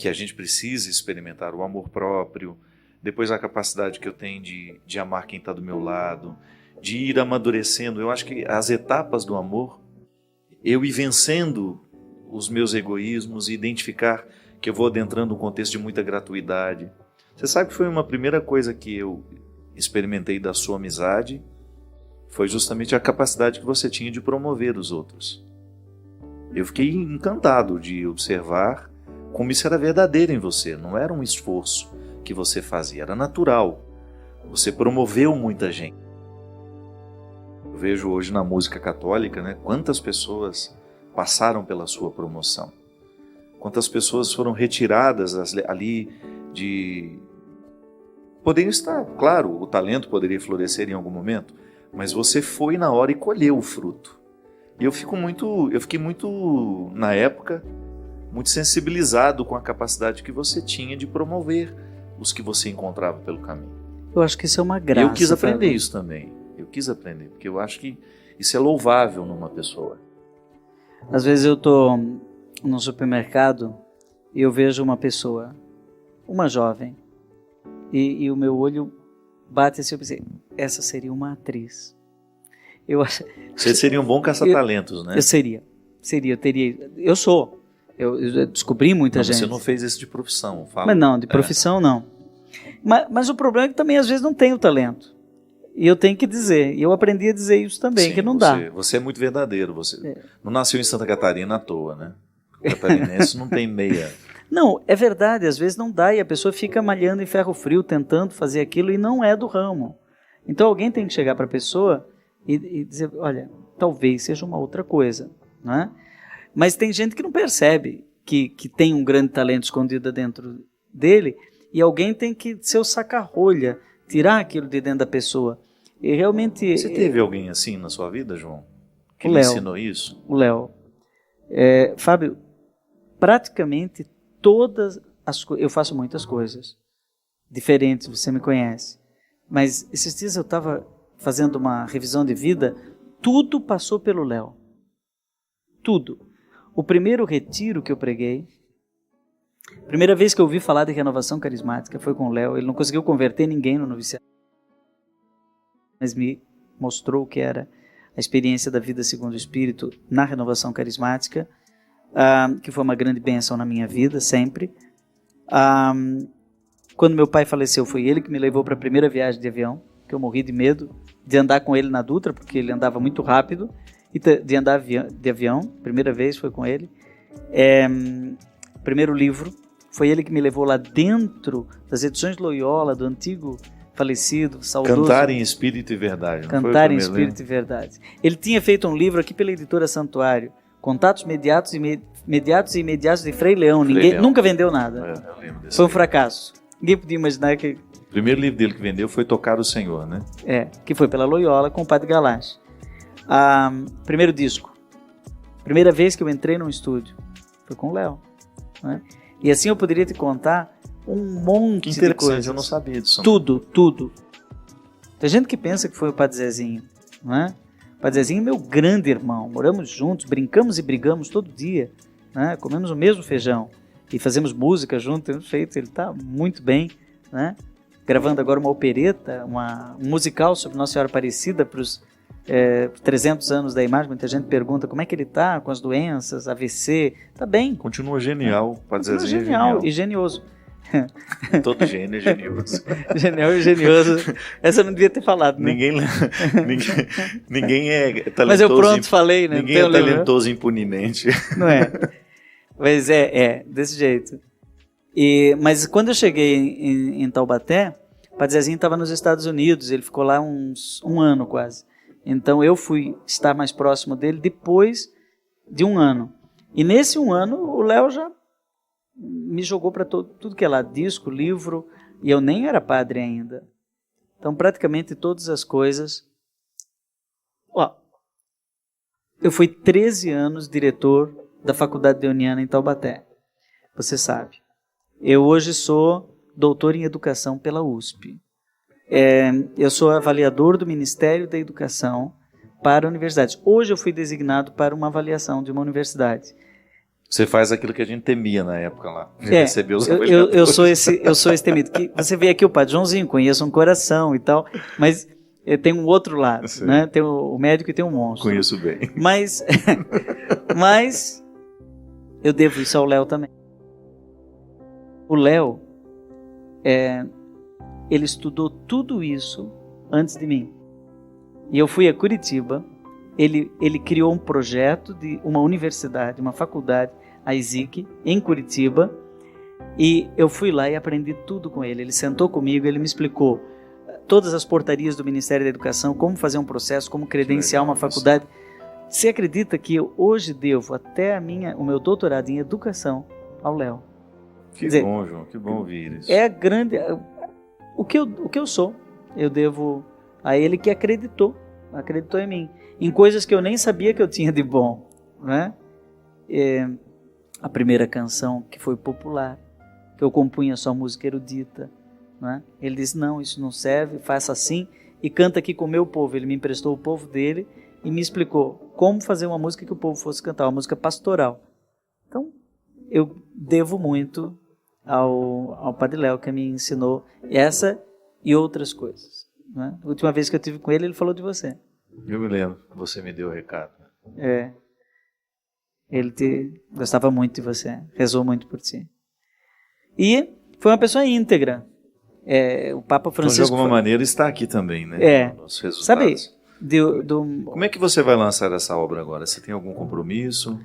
a gente precisa experimentar, o amor próprio, depois a capacidade que eu tenho de amar quem está do meu lado, de ir amadurecendo. Eu acho que as etapas do amor, eu ir vencendo os meus egoísmos e identificar que eu vou adentrando um contexto de muita gratuidade. Você sabe que foi uma primeira coisa que eu experimentei da sua amizade, foi justamente a capacidade que você tinha de promover os outros. Eu fiquei encantado de observar como isso era verdadeiro em você, não era um esforço que você fazia, era natural. Você promoveu muita gente. Eu vejo hoje na música católica, né, quantas pessoas passaram pela sua promoção. Quantas pessoas foram retiradas ali de... Poderiam estar, claro, o talento poderia florescer em algum momento, mas você foi na hora e colheu o fruto. E eu fiquei muito, na época, muito sensibilizado com a capacidade que você tinha de promover os que você encontrava pelo caminho. Eu acho que isso é uma graça. E eu quis aprender Fábio. isso também. Eu quis aprender, porque eu acho que isso é louvável numa pessoa. Às vezes eu estou no supermercado e eu vejo uma pessoa, uma jovem, e o meu olho bate assim, eu pensei, essa seria uma atriz. Você seria um bom caça-talentos, né? Eu sou. Eu descobri muita gente. Você não fez isso de profissão, fala. Mas não, de profissão não. Mas o problema é que também às vezes não tenho talento. E eu tenho que dizer, e eu aprendi a dizer isso também, Sim, que não dá. Você é muito verdadeiro, você não nasceu em Santa Catarina à toa, né? O catarinense não tem meia. Não, é verdade, às vezes não dá e a pessoa fica malhando em ferro frio, tentando fazer aquilo e não é do ramo. Então alguém tem que chegar para a pessoa e dizer, olha, talvez seja uma outra coisa, né? Mas tem gente que não percebe que tem um grande talento escondido dentro dele e alguém tem que ser o saca-rolha, tirar aquilo de dentro da pessoa. E realmente... Você teve alguém assim na sua vida, João? Que O lhe Léo. ensinou isso? O Léo. Fábio, praticamente todas as coisas... Eu faço muitas coisas diferentes, você me conhece. Mas esses dias eu estava fazendo uma revisão de vida, tudo passou pelo Léo. Tudo. O primeiro retiro que eu preguei, primeira vez que eu ouvi falar de renovação carismática foi com o Léo. Ele não conseguiu converter ninguém no noviciado, mas me mostrou o que era a experiência da vida segundo o Espírito na renovação carismática, que foi uma grande bênção na minha vida, sempre. Quando meu pai faleceu, foi ele que me levou para a primeira viagem de avião, que eu morri de medo de andar com ele na Dutra, porque ele andava muito rápido, e de andar de avião, primeira vez foi com ele. Primeiro livro, foi ele que me levou lá dentro das edições de Loyola, do antigo falecido, saudoso. Cantar em Espírito e Verdade. Cantar em Espírito e Verdade. Ele tinha feito um livro aqui pela editora Santuário, Contatos Imediatos e Imediatos de Frei Leão. Ninguém nunca vendeu nada. Eu lembro desse Foi um livro. fracasso. Ninguém podia imaginar que... O primeiro livro dele que vendeu foi Tocar o Senhor, né? Que foi pela Loyola com o Padre Galache. Primeiro disco. Primeira vez que eu entrei num estúdio foi com o Léo, né? E assim eu poderia te contar um monte de coisas. Eu não sabia disso. Tudo. Tem gente que pensa que foi o Padre Zezinho, não é? O Padre Zezinho é meu grande irmão. Moramos juntos, brincamos e brigamos todo dia, né? Comemos o mesmo feijão e fazemos música junto. Temos feito, ele está muito bem, né? Gravando agora uma opereta, um musical sobre Nossa Senhora Aparecida para os 300 anos da imagem. Muita gente pergunta como é que ele está com as doenças, AVC. Está bem. Continua genial. Continua genial e genioso. Todo gênio é genioso. Genial e genioso. Essa eu não devia ter falado, né? Ninguém é talentoso. Mas eu falei, né? Ninguém é talentoso impunemente. Não é? Mas desse jeito. Mas quando eu cheguei em Taubaté, o Padre Zezinho estava nos Estados Unidos, ele ficou lá um ano quase. Então eu fui estar mais próximo dele depois de um ano. E nesse um ano o Léo já me jogou para tudo que é lá, disco, livro, e eu nem era padre ainda. Então praticamente todas as coisas... eu fui 13 anos diretor da Faculdade Deoniana em Taubaté. Você sabe. Eu hoje sou doutor em Educação pela USP. Eu sou avaliador do Ministério da Educação para universidades. Hoje eu fui designado para uma avaliação de uma universidade. Você faz aquilo que a gente temia na época lá. Recebeu os eu sou esse temido. Que você vê aqui o Padre Joãozinho, conheço um coração e tal, mas tem um outro lado, né? Tem o médico e tem um monstro. Conheço bem. Mas eu devo isso ao Léo também. O Léo, ele estudou tudo isso antes de mim. E eu fui a Curitiba, ele criou um projeto de uma universidade, uma faculdade, a ISIC, em Curitiba, E eu fui lá e aprendi tudo com ele. Ele sentou comigo, ele me explicou todas as portarias do Ministério da Educação, como fazer um processo, como credenciar uma faculdade. Você acredita que eu hoje devo até o meu doutorado em educação ao Léo? Que bom, João, que bom ouvir isso. É grande. O que eu sou, eu devo a ele que acreditou em mim, em coisas que eu nem sabia que eu tinha de bom, né? A primeira canção que foi popular, que eu compunha só música erudita, né? Ele disse, não, isso não serve, faça assim e canta aqui com o meu povo. Ele me emprestou o povo dele e me explicou como fazer uma música que o povo fosse cantar, uma música pastoral. Então, eu devo muito ao Padre Léo, que me ensinou essa e outras coisas, né? A última vez que eu estive com ele, ele falou de você. Eu me lembro, você me deu o recado. Ele gostava muito de você, rezou muito por ti. E foi uma pessoa íntegra. O Papa Francisco... Então, de alguma maneira, está aqui também, né? Nos resultados. Sabe... Como é que você vai lançar essa obra agora? Você tem algum compromisso?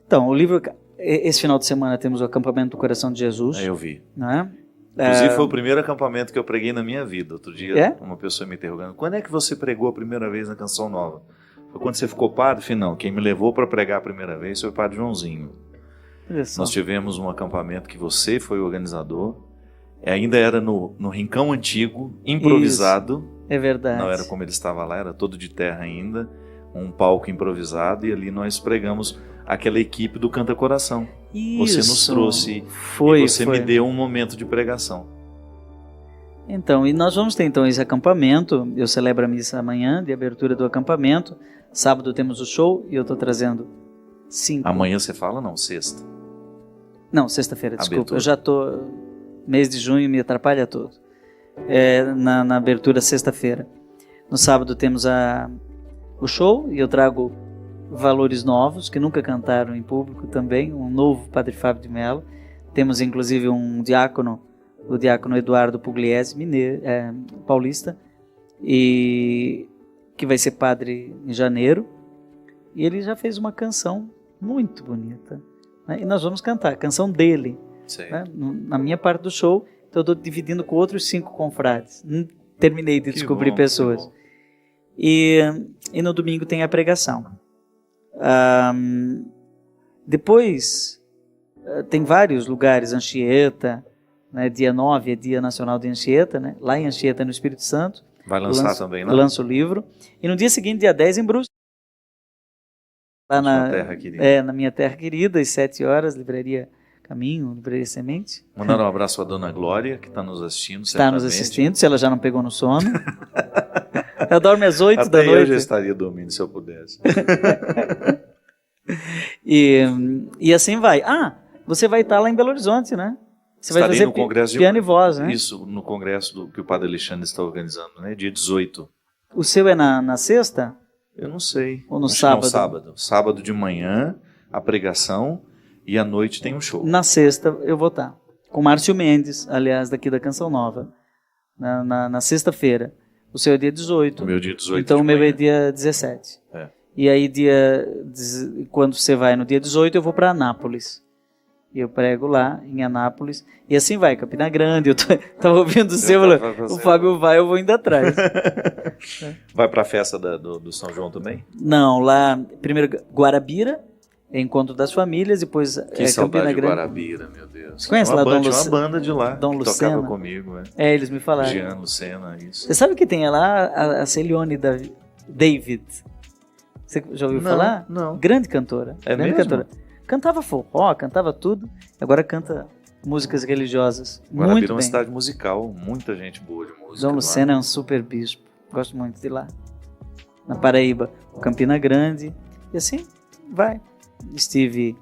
Então, o livro... Esse final de semana temos o acampamento do Coração de Jesus. Eu vi. Né? Inclusive foi o primeiro acampamento que eu preguei na minha vida. Outro dia uma pessoa me interrogando, quando é que você pregou a primeira vez na Canção Nova? Foi quando você ficou padre? Falei, não, quem me levou para pregar a primeira vez foi o Padre Joãozinho. Nós tivemos um acampamento que você foi o organizador. Ainda era no rincão antigo, improvisado. Isso. É verdade. Não era como ele estava lá, era todo de terra ainda. Um palco improvisado e ali nós pregamos aquela equipe do Canta Coração. Isso. Você nos trouxe foi, e você me deu um momento de pregação. Então, e nós vamos ter então esse acampamento. Eu celebro a missa amanhã de abertura do acampamento. Sábado temos o show e eu estou trazendo 5. Amanhã você fala? Não, sexta. Não, sexta-feira, desculpa. Abertura. Eu já estou... Mês de junho me atrapalha todo. Na abertura, sexta-feira. No sábado temos o show e eu trago valores novos que nunca cantaram em público também. Um novo Padre Fábio de Mello. Temos inclusive um diácono, o diácono Eduardo Pugliese, paulista, e que vai ser padre em janeiro. E ele já fez uma canção muito bonita, né? E nós vamos cantar a canção dele, né? Na minha parte do show. Então eu estou dividindo com outros 5 confrades. Terminei de descobrir pessoas. E no domingo tem a pregação. Depois tem vários lugares, Anchieta, né? Dia 9 é Dia Nacional de Anchieta, né? Lá em Anchieta, no Espírito Santo. Vai lançar também, né? Lança o livro. E no dia seguinte, dia 10, em Brusque. Lá na minha terra querida, às 7 horas, livraria Caminho, livraria Semente. Mandar um abraço para a dona Glória, que está nos assistindo. Está nos assistindo, se ela já não pegou no sono. Ela dorme às 8 da noite. Eu já estaria dormindo se eu pudesse. E assim vai. Você vai estar lá em Belo Horizonte, né? Você vai fazer no congresso piano e voz, né? Isso, no congresso que o Padre Alexandre está organizando, né? Dia 18. O seu é na sexta? Eu não sei. Ou no sábado? Não, sábado. Sábado de manhã, a pregação, e à noite tem um show. Na sexta eu vou estar com Márcio Mendes, aliás, daqui da Canção Nova. Na sexta-feira. O seu é dia 18. O meu dia 18. Então o meu é dia 17. E aí, quando você vai no dia 18, eu vou para Anápolis. E eu prego lá em Anápolis. E assim vai, Campina Grande. Eu estava ouvindo o seu, o Fábio vai, eu vou indo atrás. Vai para a festa do São João também? Não, lá, primeiro Guarabira, Encontro das Famílias, depois que saudade Campina de Grande. Guarabira, meu Deus. Você conhece lá Dom Lucena? Uma banda de lá, Dom que Lucena. tocava comigo. Eles me falaram. Jean Lucena, isso. Você sabe que tem lá a Celione David? Você já ouviu falar? Não. Grande cantora. Grande mesmo? Cantora. Cantava forró, cantava tudo. Agora canta músicas religiosas. Guarabira muito é uma bem. cidade musical, muita gente boa de música. Dom Lucena é um super bispo. Gosto muito de lá. Na Paraíba, Campina Grande. E assim vai. Estive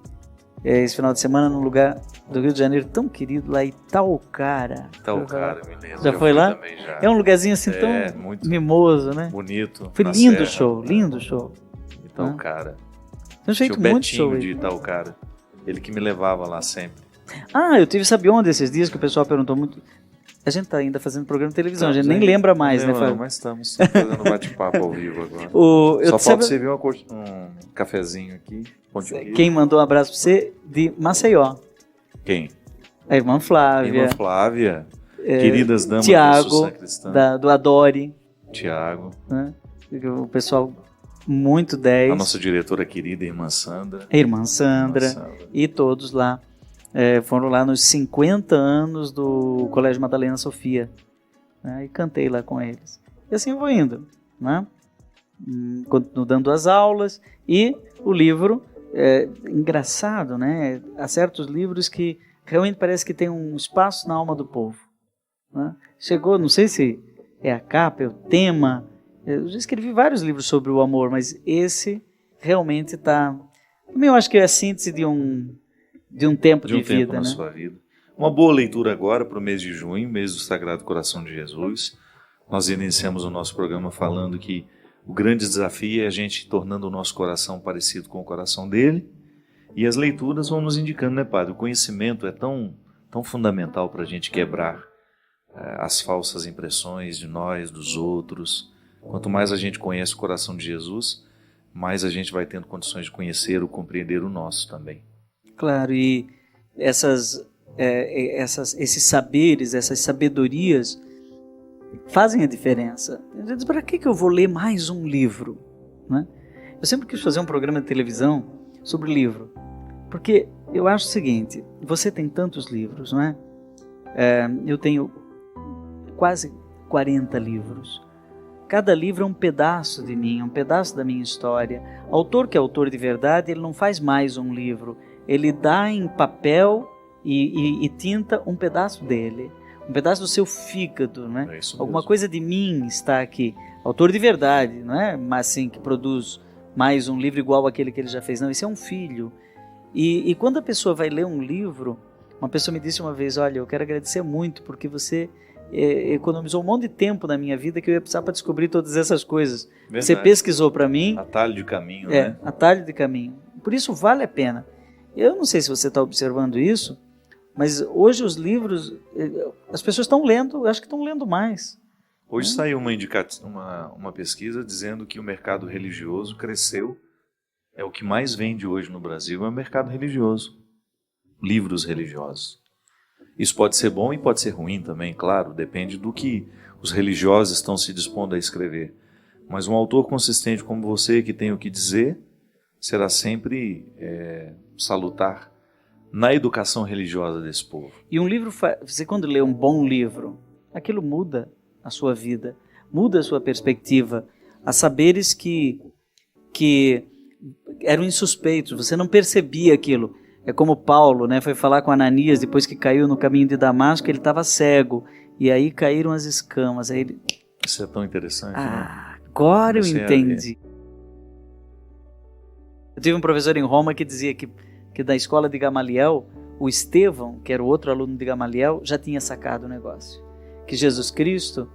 esse final de semana num lugar do Rio de Janeiro tão querido, lá Itaucara. Itaucara, me lembro. Já foi lá? Também, já. É um lugarzinho assim tão muito mimoso, né? Bonito. Foi lindo o show, lindo show. Itaucara. Tem feito muito show de Itaucara. Ele que me levava lá sempre. Eu tive, sabe onde esses dias que o pessoal perguntou muito. A gente tá ainda fazendo programa de televisão, a gente nem lembra mais, né, Fábio? Mas estamos fazendo bate-papo ao vivo agora. Só falta você ver um cafezinho aqui. Quem mandou um abraço pra você de Maceió? Quem? A irmã Flávia. Queridas damas Tiago, do Sacristã. do Adore. Tiago. Né? O pessoal muito 10. A nossa diretora querida, irmã Sandra. A irmã Sandra. E todos lá. Foram lá nos 50 anos do Colégio Madalena Sofia. Né? E cantei lá com eles. E assim eu vou indo. Né? Continuo dando as aulas. E o livro, engraçado, né? Há certos livros que realmente parece que tem um espaço na alma do povo. Né? Chegou, não sei se é a capa, é o tema. Eu já escrevi vários livros sobre o amor, mas esse realmente está... Eu acho que é a síntese de um tempo de vida. Na sua vida. Uma boa leitura agora para o mês de junho, mês do Sagrado Coração de Jesus. Nós iniciamos o nosso programa falando que o grande desafio é a gente tornando o nosso coração parecido com o coração dele. E as leituras vão nos indicando, né, Padre? O conhecimento é tão fundamental para a gente quebrar as falsas impressões de nós, dos outros. Quanto mais a gente conhece o coração de Jesus, mais a gente vai tendo condições de conhecer ou compreender o nosso também. Claro, e esses saberes, essas sabedorias fazem a diferença. Para que eu vou ler mais um livro? Né? Eu sempre quis fazer um programa de televisão sobre livro, porque eu acho o seguinte, você tem tantos livros, não é? Eu tenho quase 40 livros. Cada livro é um pedaço de mim, um pedaço da minha história. Autor que é autor de verdade, ele não faz mais um livro. Ele dá em papel e tinta um pedaço dele. Um pedaço do seu fígado, né? Alguma coisa de mim está aqui. Autor de verdade, não é? Mas assim, que produz mais um livro igual àquele que ele já fez. Não, esse é um filho. E quando a pessoa vai ler um livro, uma pessoa me disse uma vez, olha, eu quero agradecer muito porque você economizou um monte de tempo na minha vida que eu ia precisar para descobrir todas essas coisas. Verdade. Você pesquisou para mim. Atalho de caminho, né? Atalho de caminho. Por isso vale a pena. Eu não sei se você está observando isso, mas hoje os livros, as pessoas estão lendo, eu acho que estão lendo mais. Hoje saiu uma pesquisa dizendo que o mercado religioso cresceu. É o que mais vende hoje no Brasil, é o mercado religioso. Livros religiosos. Isso pode ser bom e pode ser ruim também, claro, depende do que os religiosos estão se dispondo a escrever. Mas um autor consistente como você, que tem o que dizer, será sempre salutar na educação religiosa desse povo. E um livro, você quando lê um bom livro, aquilo muda a sua vida, muda a sua perspectiva, há saberes que eram insuspeitos, você não percebia aquilo. É como Paulo, né, foi falar com Ananias depois que caiu no caminho de Damasco, ele estava cego, e aí caíram as escamas. Aí ele... Isso é tão interessante, né? Agora eu entendi. Eu tive um professor em Roma que dizia que da escola de Gamaliel, o Estevão, que era o outro aluno de Gamaliel, já tinha sacado o negócio. Que Jesus Cristo,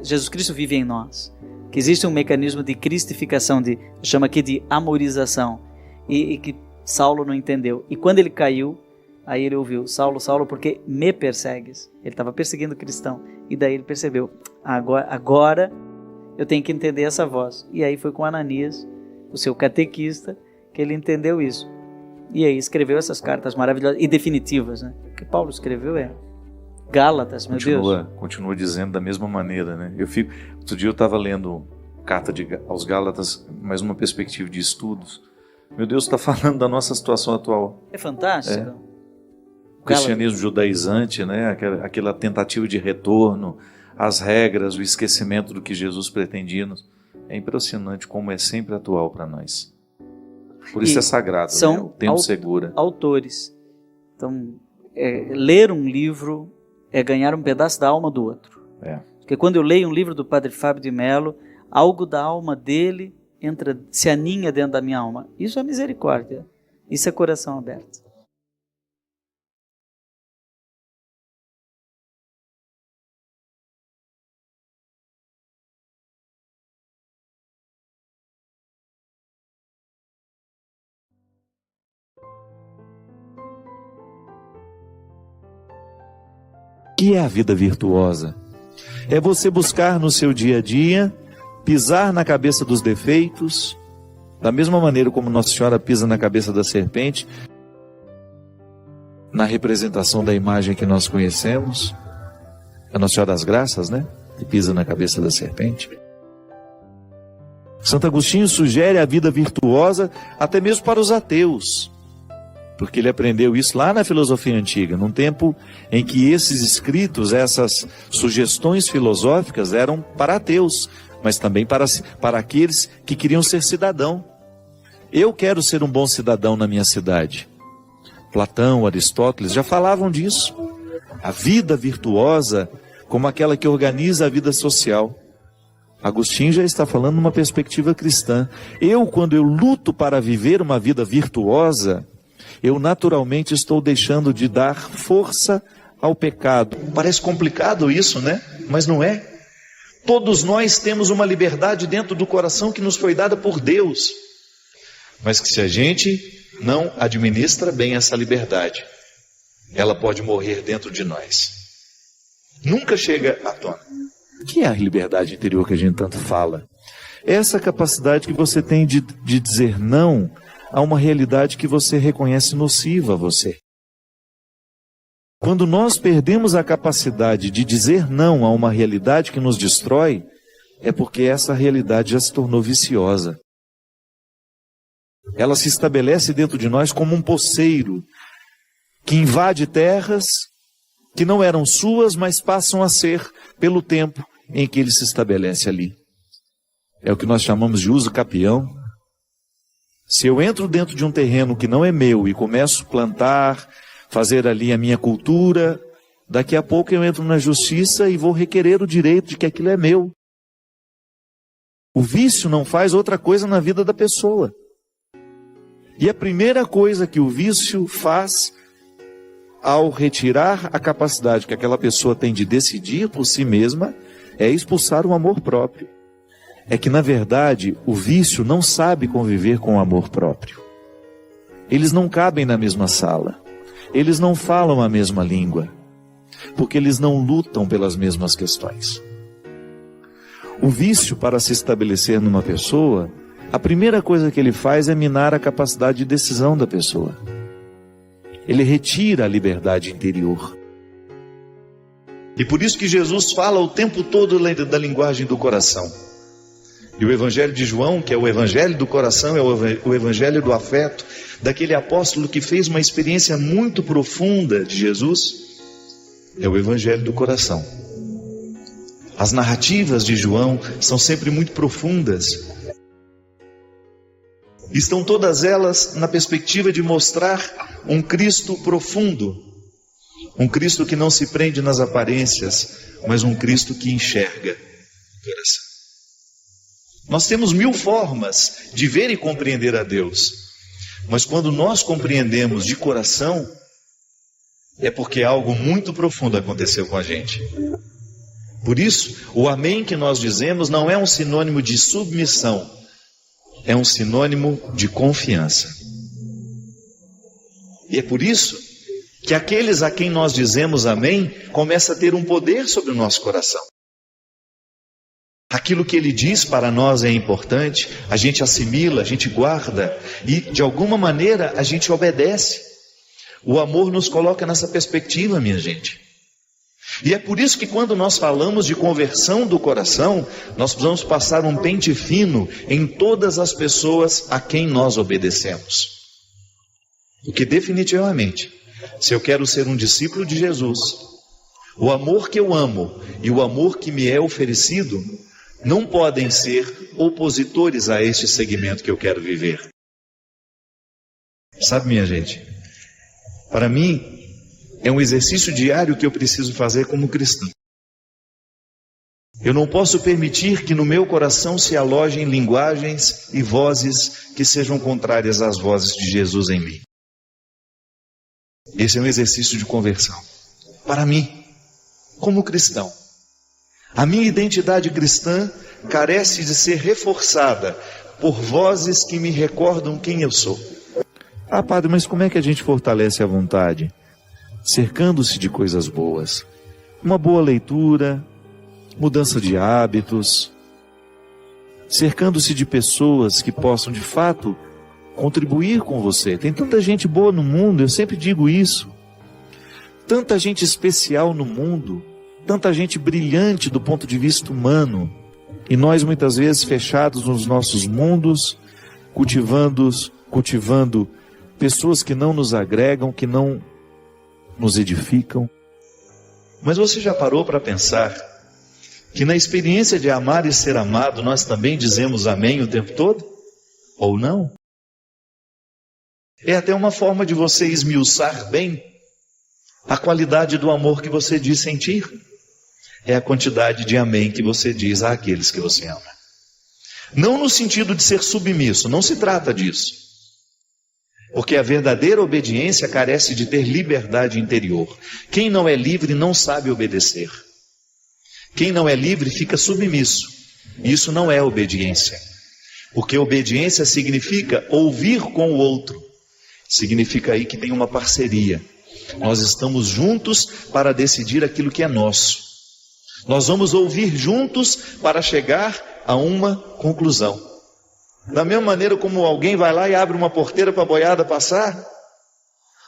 Jesus Cristo vive em nós. Que existe um mecanismo de cristificação, chama aqui de amorização, e que Saulo não entendeu. E quando ele caiu, aí ele ouviu, Saulo, Saulo, porque me persegues? Ele estava perseguindo o cristão. E daí ele percebeu, agora eu tenho que entender essa voz. E aí foi com Ananias, o seu catequista, que ele entendeu isso. E aí escreveu essas cartas maravilhosas e definitivas, né? O que Paulo escreveu Gálatas, meu Deus. Continua dizendo da mesma maneira, né? Outro dia eu estava lendo carta aos Gálatas, mais uma perspectiva de estudos. Meu Deus, está falando da nossa situação atual. É fantástico. O cristianismo judaizante, né? Aquela tentativa de retorno às regras, o esquecimento do que Jesus pretendia. É impressionante como é sempre atual para nós. Por isso é sagrado, são, né? O tempo segura. Autores. Então, ler um livro é ganhar um pedaço da alma do outro. Porque quando eu leio um livro do Padre Fábio de Mello, algo da alma dele se aninha dentro da minha alma. Isso é misericórdia. Isso é coração aberto. O que é a vida virtuosa? É você buscar no seu dia a dia, pisar na cabeça dos defeitos, da mesma maneira como Nossa Senhora pisa na cabeça da serpente, na representação da imagem que nós conhecemos, a Nossa Senhora das Graças, né? Que pisa na cabeça da serpente. Santo Agostinho sugere a vida virtuosa até mesmo para os ateus, porque ele aprendeu isso lá na filosofia antiga, num tempo em que esses escritos, essas sugestões filosóficas eram para ateus, mas também para aqueles que queriam ser cidadão. Eu quero ser um bom cidadão na minha cidade. Platão, Aristóteles já falavam disso. A vida virtuosa como aquela que organiza a vida social. Agostinho já está falando numa perspectiva cristã. Quando eu luto para viver uma vida virtuosa, eu naturalmente estou deixando de dar força ao pecado. Parece complicado isso, né? Mas não é. Todos nós temos uma liberdade dentro do coração que nos foi dada por Deus. Mas que se a gente não administra bem essa liberdade, ela pode morrer dentro de nós. Nunca chega à tona. O que é a liberdade interior que a gente tanto fala? É essa capacidade que você tem de dizer não a uma realidade que você reconhece nociva a você. Quando nós perdemos a capacidade de dizer não a uma realidade que nos destrói, é porque essa realidade já se tornou viciosa. Ela se estabelece dentro de nós como um poceiro que invade terras que não eram suas, mas passam a ser pelo tempo em que ele se estabelece ali. É o que nós chamamos de uso capião. Se eu entro dentro de um terreno que não é meu e começo a plantar, fazer ali a minha cultura, daqui a pouco eu entro na justiça e vou requerer o direito de que aquilo é meu. O vício não faz outra coisa na vida da pessoa. E a primeira coisa que o vício faz, ao retirar a capacidade que aquela pessoa tem de decidir por si mesma, é expulsar o amor próprio. É que, na verdade, o vício não sabe conviver com o amor próprio. Eles não cabem na mesma sala. Eles não falam a mesma língua, porque eles não lutam pelas mesmas questões. O vício, para se estabelecer numa pessoa, a primeira coisa que ele faz é minar a capacidade de decisão da pessoa. Ele retira a liberdade interior. E por isso que Jesus fala o tempo todo da linguagem do coração. E o Evangelho de João, que é o Evangelho do coração, é o Evangelho do afeto, daquele apóstolo que fez uma experiência muito profunda de Jesus, é o Evangelho do coração. As narrativas de João são sempre muito profundas. Estão todas elas na perspectiva de mostrar um Cristo profundo, um Cristo que não se prende nas aparências, mas um Cristo que enxerga o coração. Nós temos 1000 formas de ver e compreender a Deus, mas quando nós compreendemos de coração, é porque algo muito profundo aconteceu com a gente. Por isso, o amém que nós dizemos não é um sinônimo de submissão, é um sinônimo de confiança. E é por isso que aqueles a quem nós dizemos amém começam a ter um poder sobre o nosso coração. Aquilo que ele diz para nós é importante, a gente assimila, a gente guarda e de alguma maneira a gente obedece. O amor nos coloca nessa perspectiva, minha gente. E é por isso que quando nós falamos de conversão do coração, nós precisamos passar um pente fino em todas as pessoas a quem nós obedecemos. Porque definitivamente, se eu quero ser um discípulo de Jesus, o amor que eu amo e o amor que me é oferecido não podem ser opositores a este segmento que eu quero viver. Sabe, minha gente, para mim é um exercício diário que eu preciso fazer como cristão. Eu não posso permitir que no meu coração se alojem linguagens e vozes que sejam contrárias às vozes de Jesus em mim. Esse é um exercício de conversão. Para mim, como cristão, a minha identidade cristã carece de ser reforçada por vozes que me recordam quem eu sou. Ah, padre, mas como é que a gente fortalece a vontade? Cercando-se de coisas boas. Uma boa leitura, mudança de hábitos, cercando-se de pessoas que possam de fato contribuir com você. Tem tanta gente boa no mundo, eu sempre digo isso. tanta gente especial no mundo, tanta gente brilhante do ponto de vista humano, e nós muitas vezes fechados nos nossos mundos, cultivando pessoas que não nos agregam, que não nos edificam. Mas você já parou para pensar que na experiência de amar e ser amado, nós também dizemos amém o tempo todo? Ou não? É até uma forma de você esmiuçar bem a qualidade do amor que você diz sentir. É a quantidade de amém que você diz àqueles que você ama. Não no sentido de ser submisso, não se trata disso. Porque a verdadeira obediência carece de ter liberdade interior. Quem não é livre não sabe obedecer. Quem não é livre fica submisso. Isso não é obediência. Porque obediência significa ouvir com o outro. Significa aí que tem uma parceria. Nós estamos juntos para decidir aquilo que é nosso. Nós vamos ouvir juntos para chegar a uma conclusão. Da mesma maneira como alguém vai lá e abre uma porteira para a boiada passar,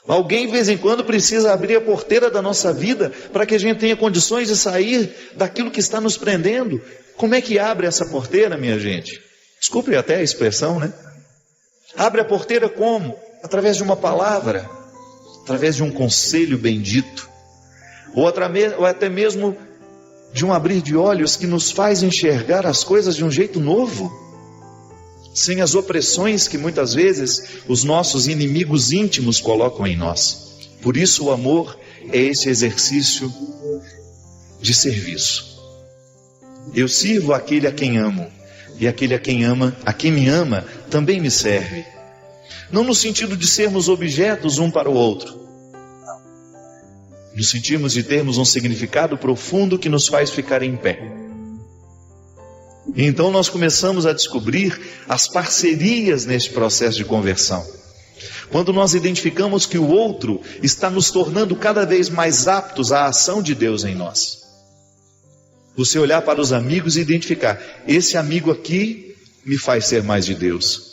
alguém de vez em quando precisa abrir a porteira da nossa vida para que a gente tenha condições de sair daquilo que está nos prendendo. Como é que abre essa porteira, minha gente? Desculpe até a expressão, né? Abre a porteira como? Através de uma palavra, através de um conselho bendito, ou até mesmo de um abrir de olhos que nos faz enxergar as coisas de um jeito novo, sem as opressões que muitas vezes os nossos inimigos íntimos colocam em nós. Por isso o amor é esse exercício de serviço. Eu sirvo aquele a quem amo, e aquele a quem me ama, também me serve. Não no sentido de sermos objetos um para o outro, no sentido de termos um significado profundo que nos faz ficar em pé. E então nós começamos a descobrir as parcerias neste processo de conversão. Quando nós identificamos que o outro está nos tornando cada vez mais aptos à ação de Deus em nós. Você olhar para os amigos e identificar, esse amigo aqui me faz ser mais de Deus.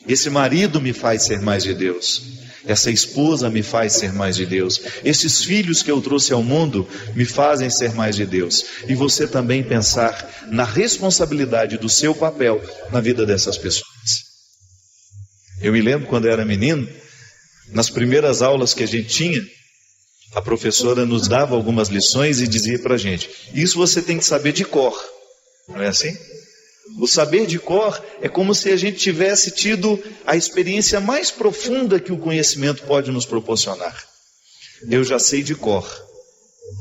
Esse marido me faz ser mais de Deus. Essa esposa me faz ser mais de Deus. Esses filhos que eu trouxe ao mundo me fazem ser mais de Deus. E você também pensar na responsabilidade do seu papel na vida dessas pessoas. Eu me lembro quando eu era menino, nas primeiras aulas que a gente tinha, a professora nos dava algumas lições e dizia para a gente, isso você tem que saber de cor. Não é assim? O saber de cor é como se a gente tivesse tido a experiência mais profunda que o conhecimento pode nos proporcionar. Eu já sei de cor,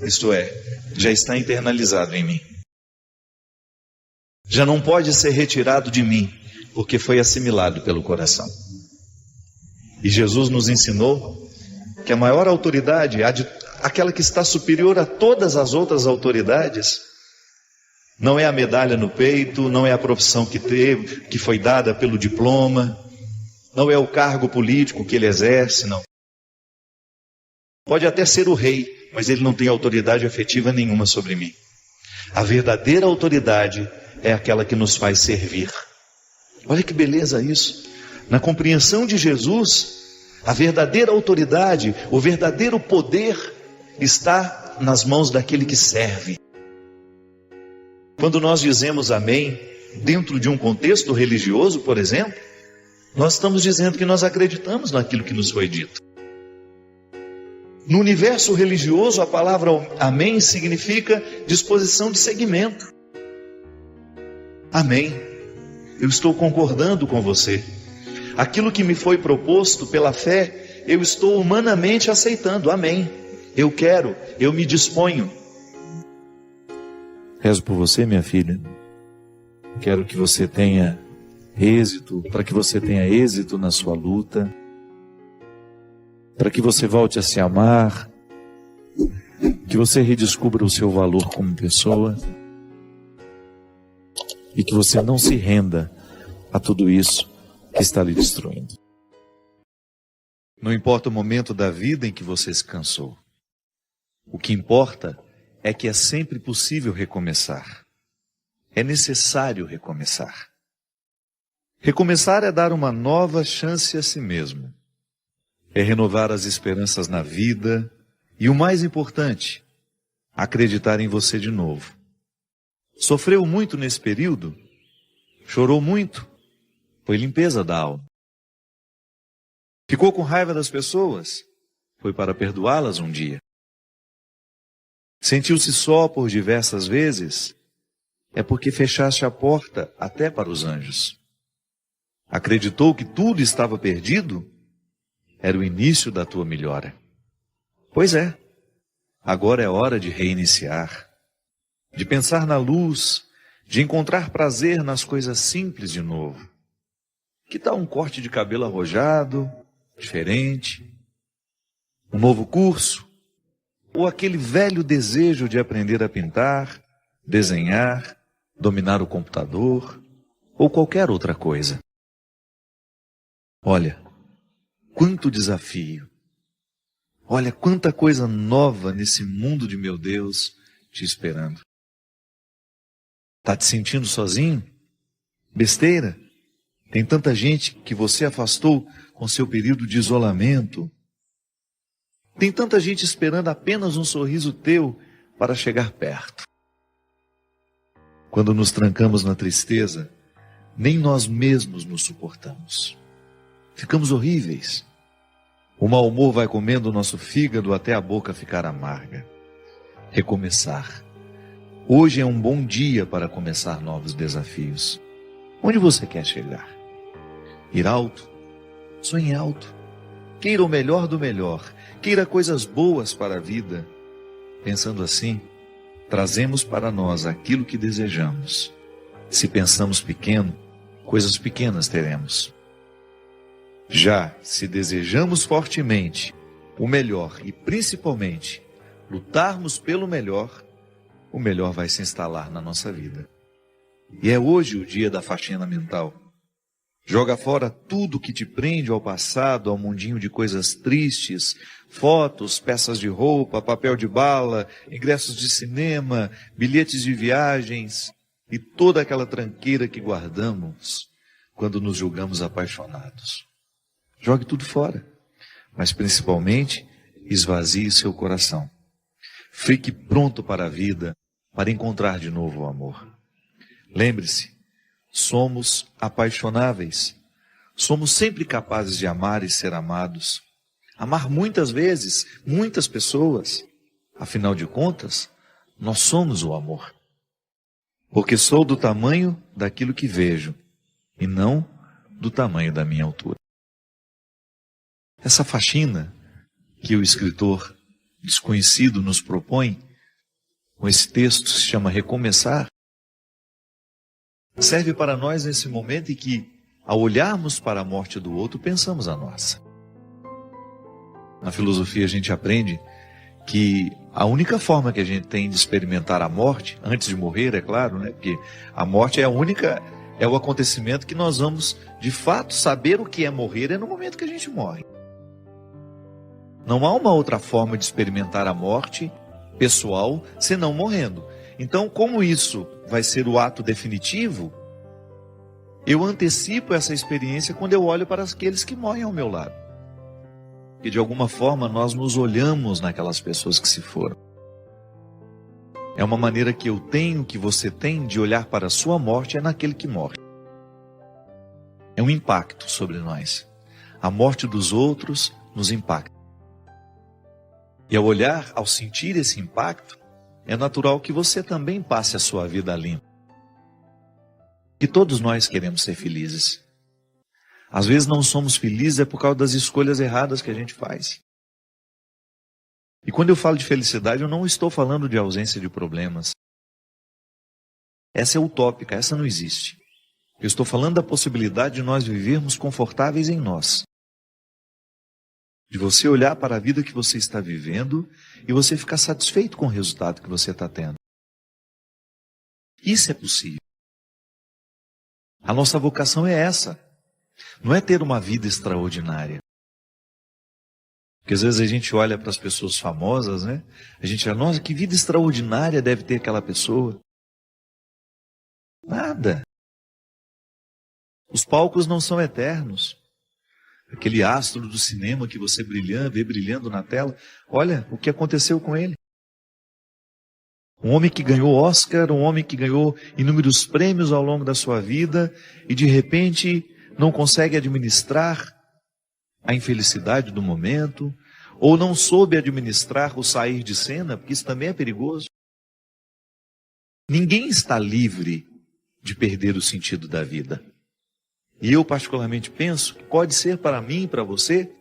isto é, já está internalizado em mim. Já não pode ser retirado de mim, porque foi assimilado pelo coração. E Jesus nos ensinou que a maior autoridade, aquela que está superior a todas as outras autoridades, não é a medalha no peito, não é a profissão que teve, que foi dada pelo diploma, não é o cargo político que ele exerce, não. Pode até ser o rei, mas ele não tem autoridade afetiva nenhuma sobre mim. A verdadeira autoridade é aquela que nos faz servir. Olha que beleza isso. Na compreensão de Jesus, a verdadeira autoridade, o verdadeiro poder está nas mãos daquele que serve. Quando nós dizemos amém, dentro de um contexto religioso, por exemplo, nós estamos dizendo que nós acreditamos naquilo que nos foi dito. No universo religioso, a palavra amém significa disposição de seguimento. Amém. Eu estou concordando com você. Aquilo que me foi proposto pela fé, eu estou humanamente aceitando. Amém. Eu quero, eu me disponho. Rezo por você, minha filha. Quero que você tenha êxito, para que você tenha êxito na sua luta, para que você volte a se amar, que você redescubra o seu valor como pessoa e que você não se renda a tudo isso que está lhe destruindo. Não importa o momento da vida em que você se cansou. O que importa é que é sempre possível recomeçar. É necessário recomeçar. Recomeçar é dar uma nova chance a si mesmo. É renovar as esperanças na vida E o mais importante, acreditar em você de novo. Sofreu muito nesse período? Chorou muito? Foi limpeza da alma. Ficou com raiva das pessoas? Foi para perdoá-las um dia. Sentiu-se só por diversas vezes? É porque fechaste a porta até para os anjos. Acreditou que tudo estava perdido? Era o início da tua melhora. Pois é, agora é hora de reiniciar, de pensar na luz, de encontrar prazer nas coisas simples de novo. Que tal um corte de cabelo arrojado, diferente? Um novo curso? Ou aquele velho desejo de aprender a pintar, desenhar, dominar o computador, ou qualquer outra coisa? Olha, quanto desafio! Olha quanta coisa nova nesse mundo de meu Deus te esperando. Está te sentindo sozinho? Besteira? Tem tanta gente que você afastou com seu período de isolamento. Tem tanta gente esperando apenas um sorriso teu para chegar perto. Quando nos trancamos na tristeza, nem nós mesmos nos suportamos. Ficamos horríveis. O mau humor vai comendo o nosso fígado até a boca ficar amarga. Recomeçar. Hoje é um bom dia para começar novos desafios. Onde você quer chegar? Ir alto? Sonhe alto. Queira o melhor do melhor. Queira coisas boas para a vida. Pensando assim, trazemos para nós aquilo que desejamos. Se pensamos pequeno, coisas pequenas teremos. Já se desejamos fortemente o melhor e principalmente lutarmos pelo melhor, o melhor vai se instalar na nossa vida. E é hoje o dia da faxina mental. Joga fora tudo que te prende ao passado, ao mundinho de coisas tristes, fotos, peças de roupa, papel de bala, ingressos de cinema, bilhetes de viagens e toda aquela tranqueira que guardamos quando nos julgamos apaixonados. Jogue tudo fora, mas principalmente esvazie seu coração. Fique pronto para a vida, para encontrar de novo o amor. Lembre-se, somos apaixonáveis. Somos sempre capazes de amar e ser amados. Amar muitas vezes, muitas pessoas. Afinal de contas, nós somos o amor. Porque sou do tamanho daquilo que vejo, e não do tamanho da minha altura. Essa faxina que o escritor desconhecido nos propõe, com esse texto que se chama Recomeçar, serve para nós nesse momento em que, ao olharmos para a morte do outro, pensamos a nossa. Na filosofia a gente aprende que a única forma que a gente tem de experimentar a morte, antes de morrer, é claro, né? Porque a morte é o acontecimento que nós vamos, de fato, saber o que é morrer, é no momento que a gente morre. Não há uma outra forma de experimentar a morte pessoal senão morrendo. Então, como isso vai ser o ato definitivo, eu antecipo essa experiência quando eu olho para aqueles que morrem ao meu lado. E de alguma forma nós nos olhamos naquelas pessoas que se foram. É uma maneira que eu tenho, que você tem, de olhar para a sua morte, é naquele que morre. É um impacto sobre nós. A morte dos outros nos impacta. E ao olhar, ao sentir esse impacto, é natural que você também passe a sua vida limpa. Que todos nós queremos ser felizes. Às vezes não somos felizes é por causa das escolhas erradas que a gente faz. E quando eu falo de felicidade, eu não estou falando de ausência de problemas. Essa é utópica, essa não existe. Eu estou falando da possibilidade de nós vivermos confortáveis em nós. De você olhar para a vida que você está vivendo e você ficar satisfeito com o resultado que você está tendo. Isso é possível. A nossa vocação é essa. Não é ter uma vida extraordinária. Porque às vezes a gente olha para as pessoas famosas, né? A gente fala, nossa, que vida extraordinária deve ter aquela pessoa. Nada. Os palcos não são eternos. aquele astro do cinema que você vê brilhando na tela. Olha o que aconteceu com ele. Um homem que ganhou Oscar, um homem que ganhou inúmeros prêmios ao longo da sua vida e de repente não consegue administrar a infelicidade do momento, ou não soube administrar o sair de cena, porque isso também é perigoso. Ninguém está livre de perder o sentido da vida. E eu particularmente penso que pode ser para mim e para você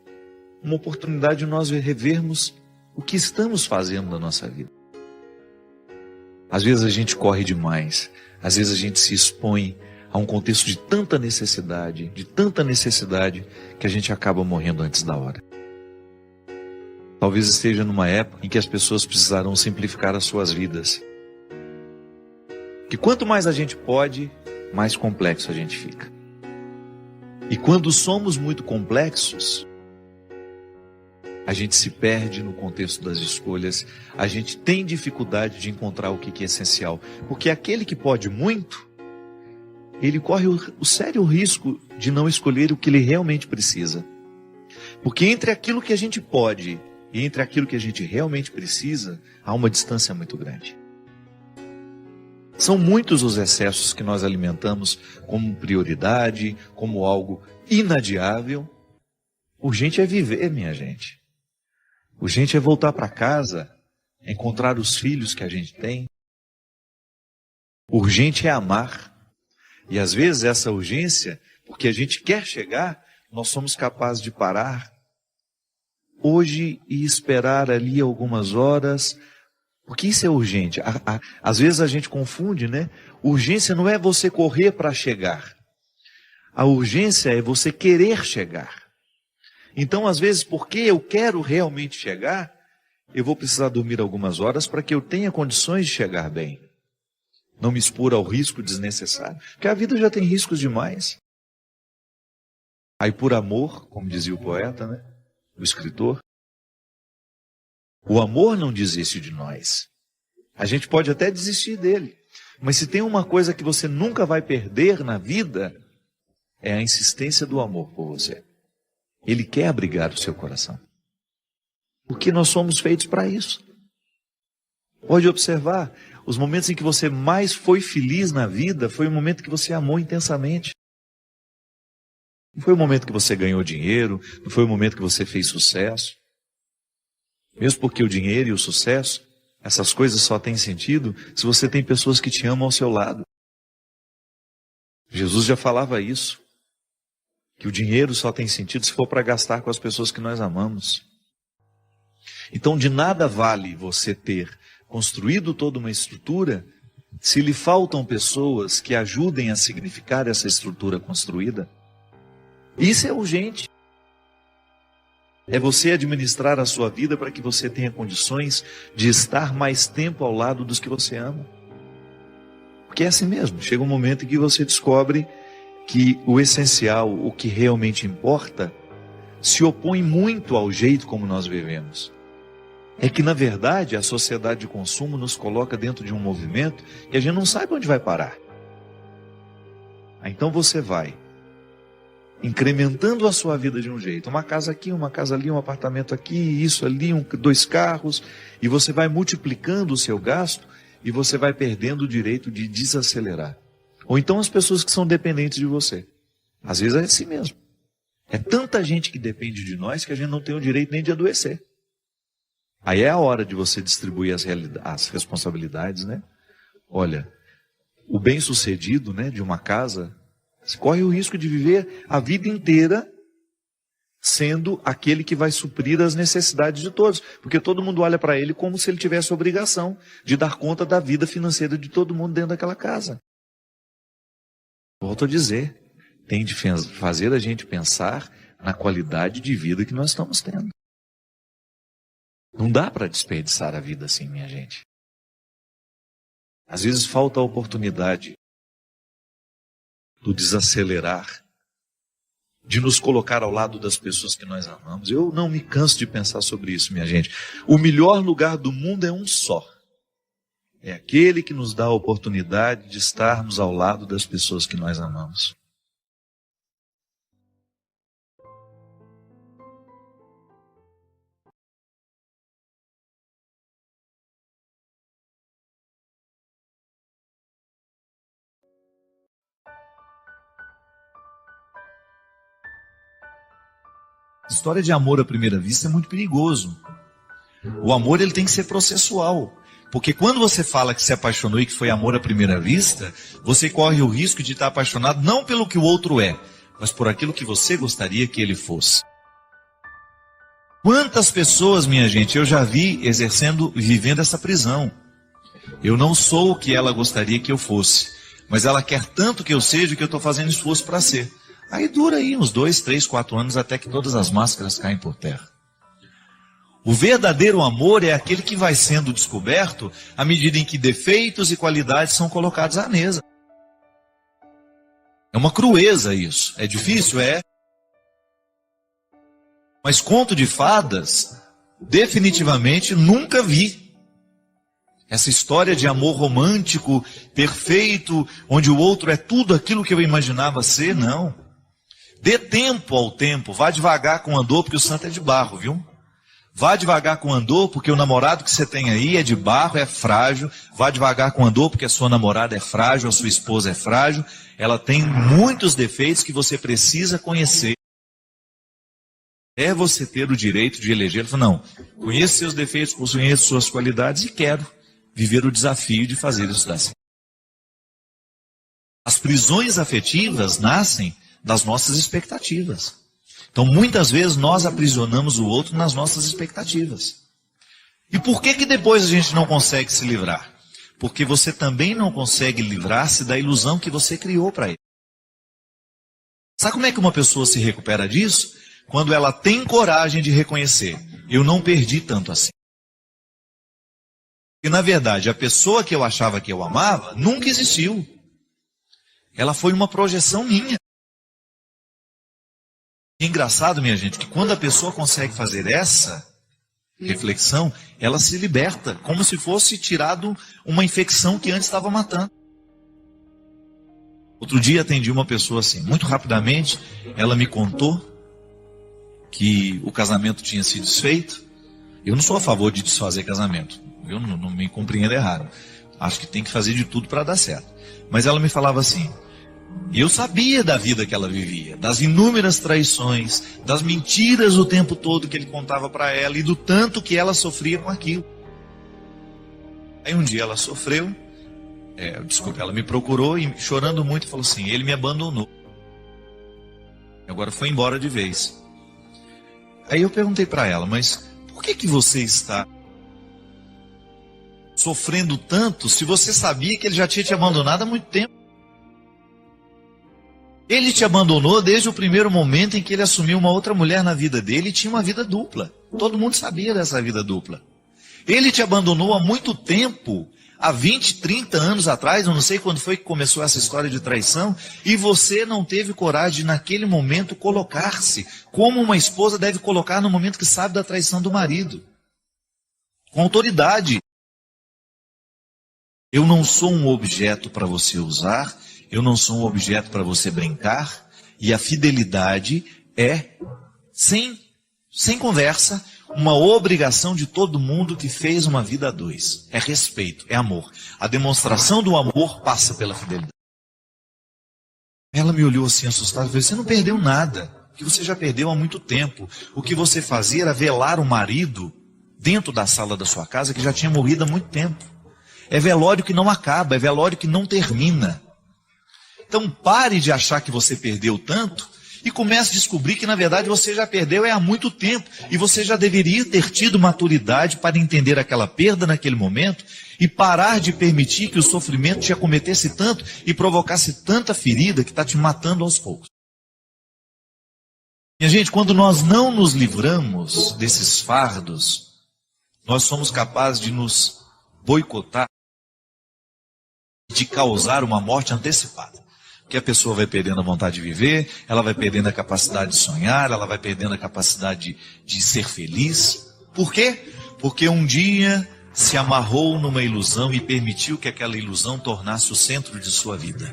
uma oportunidade de nós revermos o que estamos fazendo na nossa vida. Às vezes a gente corre demais, às vezes a gente se expõe a um contexto de tanta necessidade, que a gente acaba morrendo antes da hora. Talvez esteja numa época em que as pessoas precisarão simplificar as suas vidas. Que quanto mais a gente pode, mais complexo a gente fica. E quando somos muito complexos, a gente se perde no contexto das escolhas, a gente tem dificuldade de encontrar o que é essencial. Porque aquele que pode muito, ele corre o sério risco de não escolher o que ele realmente precisa. Porque entre aquilo que a gente pode e entre aquilo que a gente realmente precisa, há uma distância muito grande. São muitos os excessos que nós alimentamos como prioridade, como algo inadiável. Urgente é viver, minha gente. Urgente é voltar para casa, encontrar os filhos que a gente tem. Urgente é amar. E às vezes essa urgência, porque a gente quer chegar, nós somos capazes de parar hoje e esperar ali algumas horas. Porque isso é urgente. Às vezes a gente confunde, né? Urgência não é você correr para chegar. A urgência é você querer chegar. Então, às vezes, porque eu quero realmente chegar, eu vou precisar dormir algumas horas para que eu tenha condições de chegar bem. Não me expor ao risco desnecessário. Porque a vida já tem riscos demais. Aí por amor, como dizia o poeta, né? O escritor, o amor não desiste de nós. A gente pode até desistir dele. Mas se tem uma coisa que você nunca vai perder na vida, é a insistência do amor por você. Ele quer abrigar o seu coração. Porque nós somos feitos para isso. Pode observar, os momentos em que você mais foi feliz na vida, foi o momento que você amou intensamente. Não foi o momento que você ganhou dinheiro, não foi o momento que você fez sucesso. Mesmo porque o dinheiro e o sucesso, essas coisas só têm sentido se você tem pessoas que te amam ao seu lado. Jesus já falava isso. Que o dinheiro só tem sentido se for para gastar com as pessoas que nós amamos. Então de nada vale você ter construído toda uma estrutura se lhe faltam pessoas que ajudem a significar essa estrutura construída. Isso é urgente. É você administrar a sua vida para que você tenha condições de estar mais tempo ao lado dos que você ama. Porque é assim mesmo, chega um momento em que você descobre que o essencial, o que realmente importa, se opõe muito ao jeito como nós vivemos. É que, na verdade, a sociedade de consumo nos coloca dentro de um movimento e a gente não sabe onde vai parar. Então você vai incrementando a sua vida de um jeito. Uma casa aqui, uma casa ali, um apartamento aqui, isso ali, 2 carros. E você vai multiplicando o seu gasto e você vai perdendo o direito de desacelerar. Ou então as pessoas que são dependentes de você. Às vezes é assim mesmo. É tanta gente que depende de nós que a gente não tem o direito nem de adoecer. Aí é a hora de você distribuir as responsabilidades, né? Olha, o bem-sucedido, né, de uma casa, corre o risco de viver a vida inteira sendo aquele que vai suprir as necessidades de todos. Porque todo mundo olha para ele como se ele tivesse a obrigação de dar conta da vida financeira de todo mundo dentro daquela casa. Volto a dizer, tem de fazer a gente pensar na qualidade de vida que nós estamos tendo. Não dá para desperdiçar a vida assim, minha gente. Às vezes falta a oportunidade do desacelerar, de nos colocar ao lado das pessoas que nós amamos. Eu não me canso de pensar sobre isso, minha gente. O melhor lugar do mundo é um só. É aquele que nos dá a oportunidade de estarmos ao lado das pessoas que nós amamos. História de amor à primeira vista é muito perigoso. O amor ele tem que ser processual. Porque quando você fala que se apaixonou e que foi amor à primeira vista, você corre o risco de estar apaixonado não pelo que o outro é, mas por aquilo que você gostaria que ele fosse. Quantas pessoas, minha gente, eu já vi vivendo essa prisão. Eu não sou o que ela gostaria que eu fosse, mas ela quer tanto que eu seja que eu estou fazendo esforço para ser. Aí dura aí uns 2, 3, 4 anos até que todas as máscaras caem por terra. O verdadeiro amor é aquele que vai sendo descoberto à medida em que defeitos e qualidades são colocados à mesa. É uma crueza isso. É difícil? É. Mas conto de fadas, definitivamente nunca vi. Essa história de amor romântico, perfeito, onde o outro é tudo aquilo que eu imaginava ser, não. Dê tempo ao tempo, vá devagar com o andor, porque o santo é de barro, viu? Vá devagar com o andor, porque o namorado que você tem aí é de barro, é frágil. Vá devagar com o andor, porque a sua namorada é frágil, a sua esposa é frágil. Ela tem muitos defeitos que você precisa conhecer. É você ter o direito de eleger. Não, conheço seus defeitos, conheço suas qualidades e quero viver o desafio de fazer isso dar certo. As prisões afetivas nascem das nossas expectativas. Então, muitas vezes, nós aprisionamos o outro nas nossas expectativas. E por que depois a gente não consegue se livrar? Porque você também não consegue livrar-se da ilusão que você criou para ele. Sabe como é que uma pessoa se recupera disso? Quando ela tem coragem de reconhecer, eu não perdi tanto assim. E, na verdade, a pessoa que eu achava que eu amava nunca existiu. Ela foi uma projeção minha. É engraçado, minha gente, que quando a pessoa consegue fazer essa reflexão, ela se liberta, como se fosse tirado uma infecção que antes estava matando. Outro dia atendi uma pessoa assim, muito rapidamente, ela me contou que o casamento tinha sido desfeito. Eu não sou a favor de desfazer casamento, eu não me compreendo errado. Acho que tem que fazer de tudo para dar certo. Mas ela me falava assim, eu sabia da vida que ela vivia, das inúmeras traições, das mentiras o tempo todo que ele contava para ela e do tanto que ela sofria com aquilo. Aí um dia ela sofreu, ela me procurou e chorando muito falou assim, ele me abandonou. Agora foi embora de vez. Aí eu perguntei para ela, mas por que você está sofrendo tanto se você sabia que ele já tinha te abandonado há muito tempo? Ele te abandonou desde o primeiro momento em que ele assumiu uma outra mulher na vida dele e tinha uma vida dupla. Todo mundo sabia dessa vida dupla. Ele te abandonou há muito tempo, há 20, 30 anos atrás, eu não sei quando foi que começou essa história de traição, e você não teve coragem de, naquele momento, colocar-se como uma esposa deve colocar no momento que sabe da traição do marido. Com autoridade. Eu não sou um objeto para você usar, eu não sou um objeto para você brincar, e a fidelidade é, sem conversa, uma obrigação de todo mundo que fez uma vida a dois. É respeito, é amor. A demonstração do amor passa pela fidelidade. Ela me olhou assim assustada e falou, você não perdeu nada, que você já perdeu há muito tempo. O que você fazia era velar o marido dentro da sala da sua casa que já tinha morrido há muito tempo. É velório que não acaba, é velório que não termina. Então pare de achar que você perdeu tanto e comece a descobrir que na verdade você já perdeu há muito tempo e você já deveria ter tido maturidade para entender aquela perda naquele momento e parar de permitir que o sofrimento te acometesse tanto e provocasse tanta ferida que está te matando aos poucos. Minha gente, quando nós não nos livramos desses fardos, nós somos capazes de nos boicotar, de causar uma morte antecipada. Que a pessoa vai perdendo a vontade de viver, ela vai perdendo a capacidade de sonhar, ela vai perdendo a capacidade de ser feliz. Por quê? Porque um dia se amarrou numa ilusão e permitiu que aquela ilusão tornasse o centro de sua vida.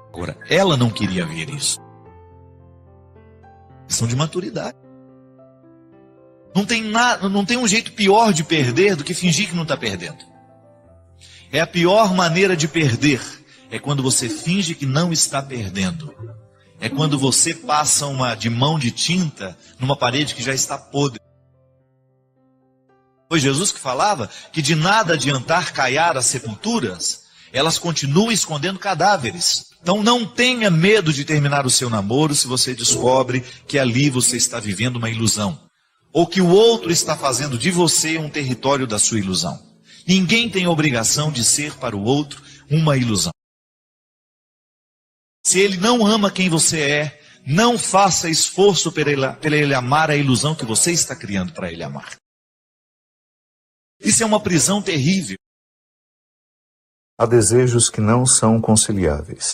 Agora, ela não queria ver isso. Questão de maturidade. Não tem um jeito pior de perder do que fingir que não está perdendo. É a pior maneira de perder. É quando você finge que não está perdendo. é quando você passa de mão de tinta numa parede que já está podre. Foi Jesus que falava que de nada adiantar caiar as sepulturas, elas continuam escondendo cadáveres. Então não tenha medo de terminar o seu namoro se você descobre que ali você está vivendo uma ilusão. Ou que o outro está fazendo de você um território da sua ilusão. Ninguém tem obrigação de ser para o outro uma ilusão. Se ele não ama quem você é, não faça esforço para ele amar a ilusão que você está criando para ele amar. Isso é uma prisão terrível. Há desejos que não são conciliáveis.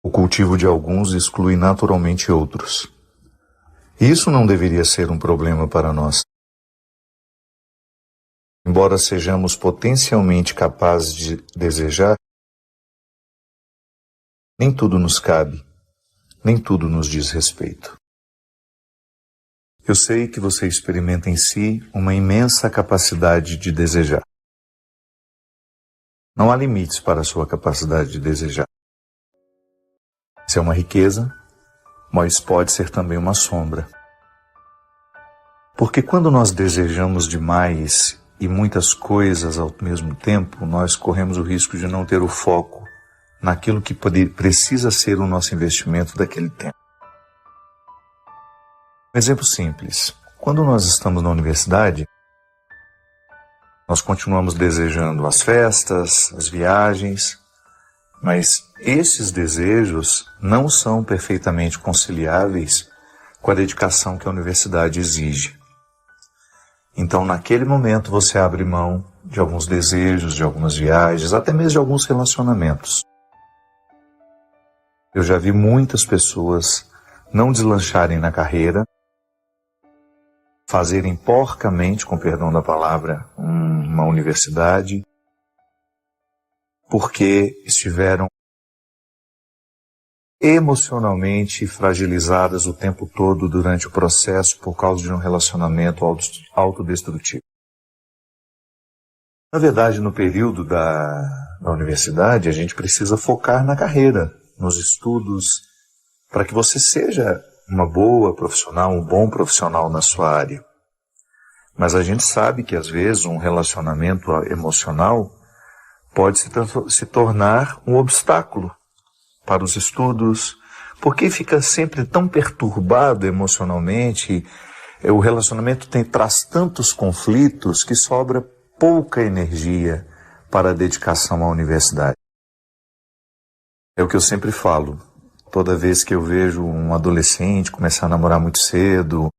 O cultivo de alguns exclui naturalmente outros. Isso não deveria ser um problema para nós. Embora sejamos potencialmente capazes de desejar, nem tudo nos cabe, nem tudo nos diz respeito. Eu sei que você experimenta em si uma imensa capacidade de desejar. Não há limites para a sua capacidade de desejar. Isso é uma riqueza, mas pode ser também uma sombra. Porque quando nós desejamos demais e muitas coisas ao mesmo tempo, nós corremos o risco de não ter o foco naquilo que precisa ser o nosso investimento daquele tempo. Um exemplo simples. Quando nós estamos na universidade, nós continuamos desejando as festas, as viagens, mas esses desejos não são perfeitamente conciliáveis com a dedicação que a universidade exige. Então, naquele momento, você abre mão de alguns desejos, de algumas viagens, até mesmo de alguns relacionamentos. Eu já vi muitas pessoas não deslancharem na carreira, fazerem porcamente, com perdão da palavra, uma universidade, porque estiveram emocionalmente fragilizadas o tempo todo durante o processo por causa de um relacionamento autodestrutivo. Na verdade, no período da universidade, a gente precisa focar na carreira, nos estudos, para que você seja uma boa profissional, um bom profissional na sua área. Mas a gente sabe que, às vezes, um relacionamento emocional pode se tornar um obstáculo para os estudos, porque fica sempre tão perturbado emocionalmente, o relacionamento traz tantos conflitos que sobra pouca energia para a dedicação à universidade. É o que eu sempre falo, toda vez que eu vejo um adolescente começar a namorar muito cedo,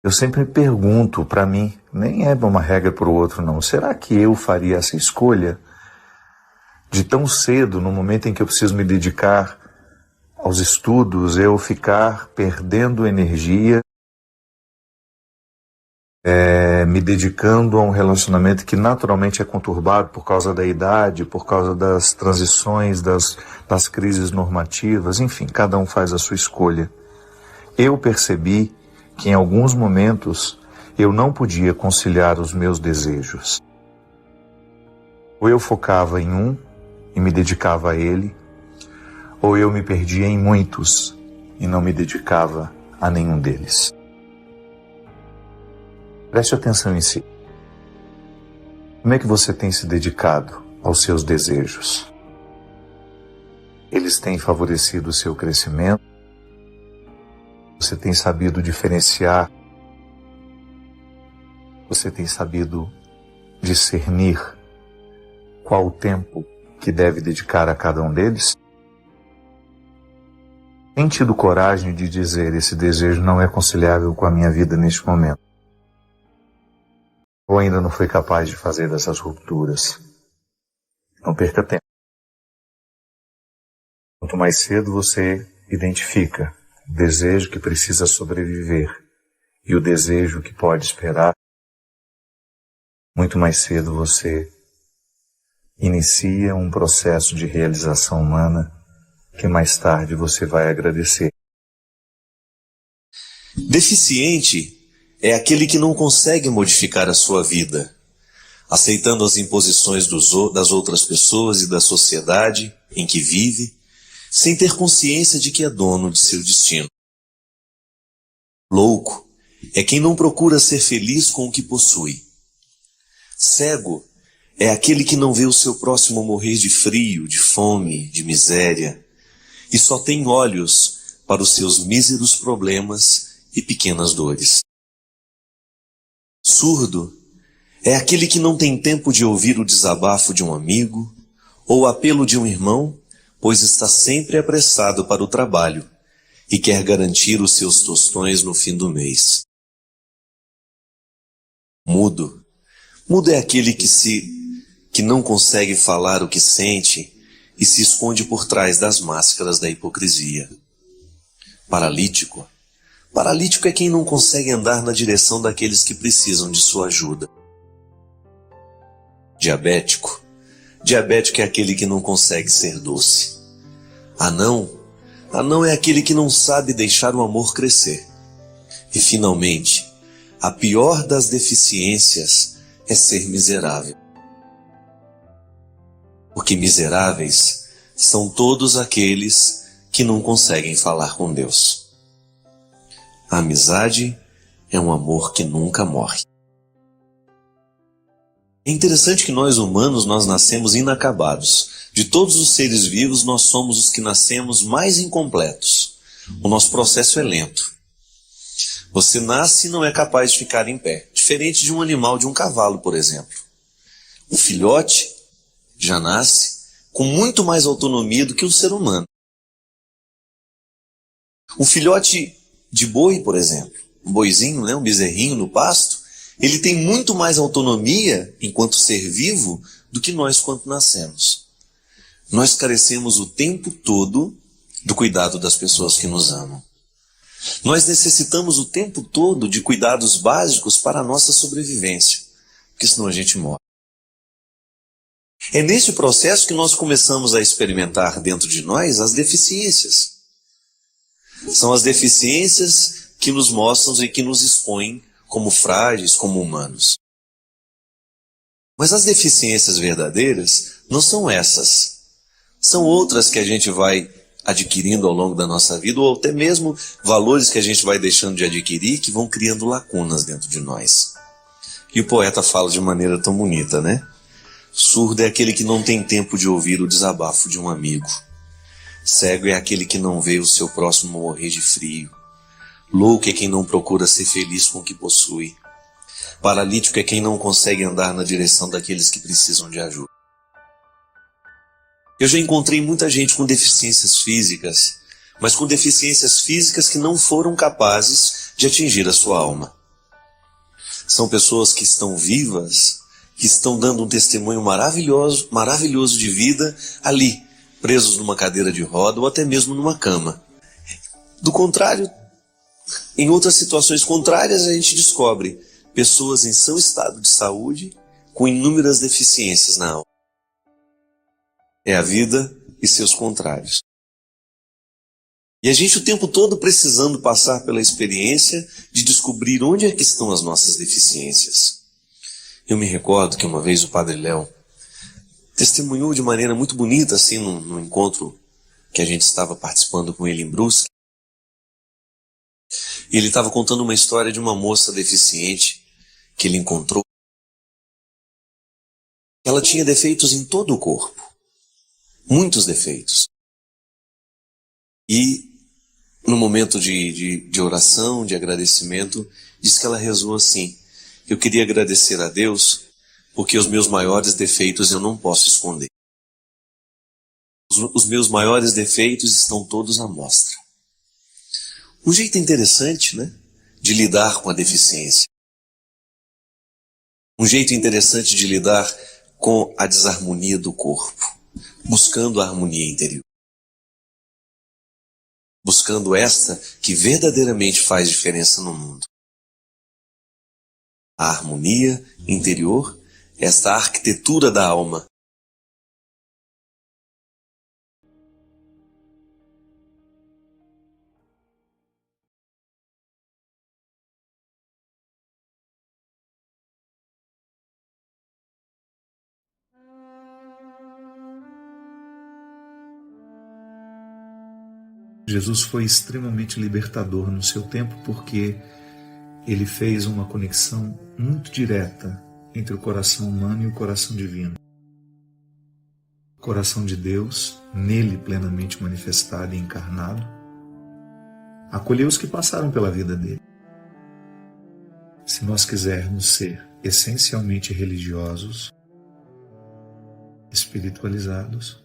eu sempre me pergunto para mim, nem é uma regra para o outro não, será que eu faria essa escolha de tão cedo, no momento em que eu preciso me dedicar aos estudos, eu ficar perdendo energia, me dedicando a um relacionamento que naturalmente é conturbado por causa da idade, por causa das transições, das crises normativas, enfim, cada um faz a sua escolha. Eu percebi que em alguns momentos eu não podia conciliar os meus desejos. Ou eu focava em um e me dedicava a ele, ou eu me perdia em muitos e não me dedicava a nenhum deles. Preste atenção em si. Como é que você tem se dedicado aos seus desejos? Eles têm favorecido o seu crescimento? Você tem sabido diferenciar? Você tem sabido discernir qual o tempo que deve dedicar a cada um deles? Tem tido coragem de dizer: esse desejo não é conciliável com a minha vida neste momento? Ou ainda não foi capaz de fazer dessas rupturas? Não perca tempo. Quanto mais cedo você identifica o desejo que precisa sobreviver e o desejo que pode esperar, muito mais cedo você inicia um processo de realização humana que mais tarde você vai agradecer. Deficiente é aquele que não consegue modificar a sua vida, aceitando as imposições das outras pessoas e da sociedade em que vive, sem ter consciência de que é dono de seu destino. Louco é quem não procura ser feliz com o que possui. Cego é aquele que não vê o seu próximo morrer de frio, de fome, de miséria, e só tem olhos para os seus míseros problemas e pequenas dores. Surdo é aquele que não tem tempo de ouvir o desabafo de um amigo ou o apelo de um irmão, pois está sempre apressado para o trabalho e quer garantir os seus tostões no fim do mês. Mudo é aquele que não consegue falar o que sente e se esconde por trás das máscaras da hipocrisia. Paralítico é quem não consegue andar na direção daqueles que precisam de sua ajuda. Diabético é aquele que não consegue ser doce. Anão é aquele que não sabe deixar o amor crescer. E finalmente, a pior das deficiências é ser miserável. Porque miseráveis são todos aqueles que não conseguem falar com Deus. A amizade é um amor que nunca morre. É interessante que nós humanos, nós nascemos inacabados. De todos os seres vivos, nós somos os que nascemos mais incompletos. O nosso processo é lento. Você nasce e não é capaz de ficar em pé, diferente de um animal, de um cavalo, por exemplo. O filhote já nasce com muito mais autonomia do que o ser humano. O filhote de boi, por exemplo, um boizinho, um bezerrinho no pasto, ele tem muito mais autonomia enquanto ser vivo do que nós quando nascemos. Nós carecemos o tempo todo do cuidado das pessoas que nos amam. Nós necessitamos o tempo todo de cuidados básicos para a nossa sobrevivência, porque senão a gente morre. É nesse processo que nós começamos a experimentar dentro de nós as deficiências. São as deficiências que nos mostram e que nos expõem como frágeis, como humanos. Mas as deficiências verdadeiras não são essas. São outras que a gente vai adquirindo ao longo da nossa vida, ou até mesmo valores que a gente vai deixando de adquirir, que vão criando lacunas dentro de nós. E o poeta fala de maneira tão bonita, né? Surdo é aquele que não tem tempo de ouvir o desabafo de um amigo. Cego é aquele que não vê o seu próximo morrer de frio. Louco é quem não procura ser feliz com o que possui. Paralítico é quem não consegue andar na direção daqueles que precisam de ajuda. Eu já encontrei muita gente com deficiências físicas, mas com deficiências físicas que não foram capazes de atingir a sua alma. São pessoas que estão vivas, que estão dando um testemunho maravilhoso de vida ali, presos numa cadeira de roda ou até mesmo numa cama. Do contrário, em outras situações contrárias, a gente descobre pessoas em seu estado de saúde com inúmeras deficiências na alma. É a vida e seus contrários. E a gente o tempo todo precisando passar pela experiência de descobrir onde é que estão as nossas deficiências. Eu me recordo que uma vez o Padre Léo testemunhou de maneira muito bonita, assim, num encontro que a gente estava participando com ele em Brusque. E ele estava contando uma história de uma moça deficiente que ele encontrou. Ela tinha defeitos em todo o corpo. Muitos defeitos. E no momento de oração, de agradecimento, diz que ela rezou assim: eu queria agradecer a Deus porque os meus maiores defeitos eu não posso esconder. Os meus maiores defeitos estão todos à mostra. Um jeito interessante, né, de lidar com a deficiência. Um jeito interessante de lidar com a desarmonia do corpo, buscando a harmonia interior. Buscando esta que verdadeiramente faz diferença no mundo. A harmonia interior, esta arquitetura da alma. Jesus foi extremamente libertador no seu tempo porque ele fez uma conexão muito direta entre o coração humano e o coração divino. O coração de Deus, nele plenamente manifestado e encarnado, acolheu os que passaram pela vida dele. Se nós quisermos ser essencialmente religiosos, espiritualizados,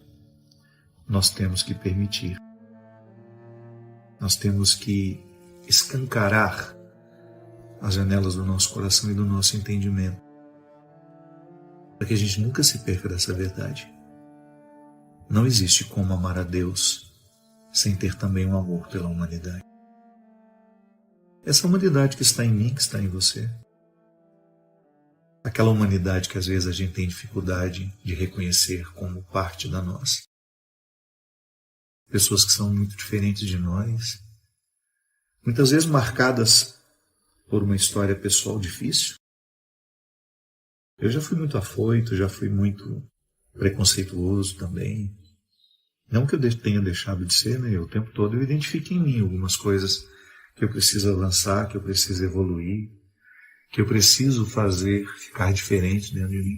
nós temos que permitir. Nós temos que escancarar as janelas do nosso coração e do nosso entendimento, para que a gente nunca se perca dessa verdade. Não existe como amar a Deus sem ter também um amor pela humanidade. Essa humanidade que está em mim, que está em você. Aquela humanidade que às vezes a gente tem dificuldade de reconhecer como parte da nossa. Pessoas que são muito diferentes de nós, muitas vezes marcadas por uma história pessoal difícil. Eu já fui muito afoito, já fui muito preconceituoso também. Não que eu tenha deixado de ser, né? O tempo todo eu identifico em mim algumas coisas que eu preciso avançar, que eu preciso evoluir, que eu preciso fazer ficar diferente dentro de mim.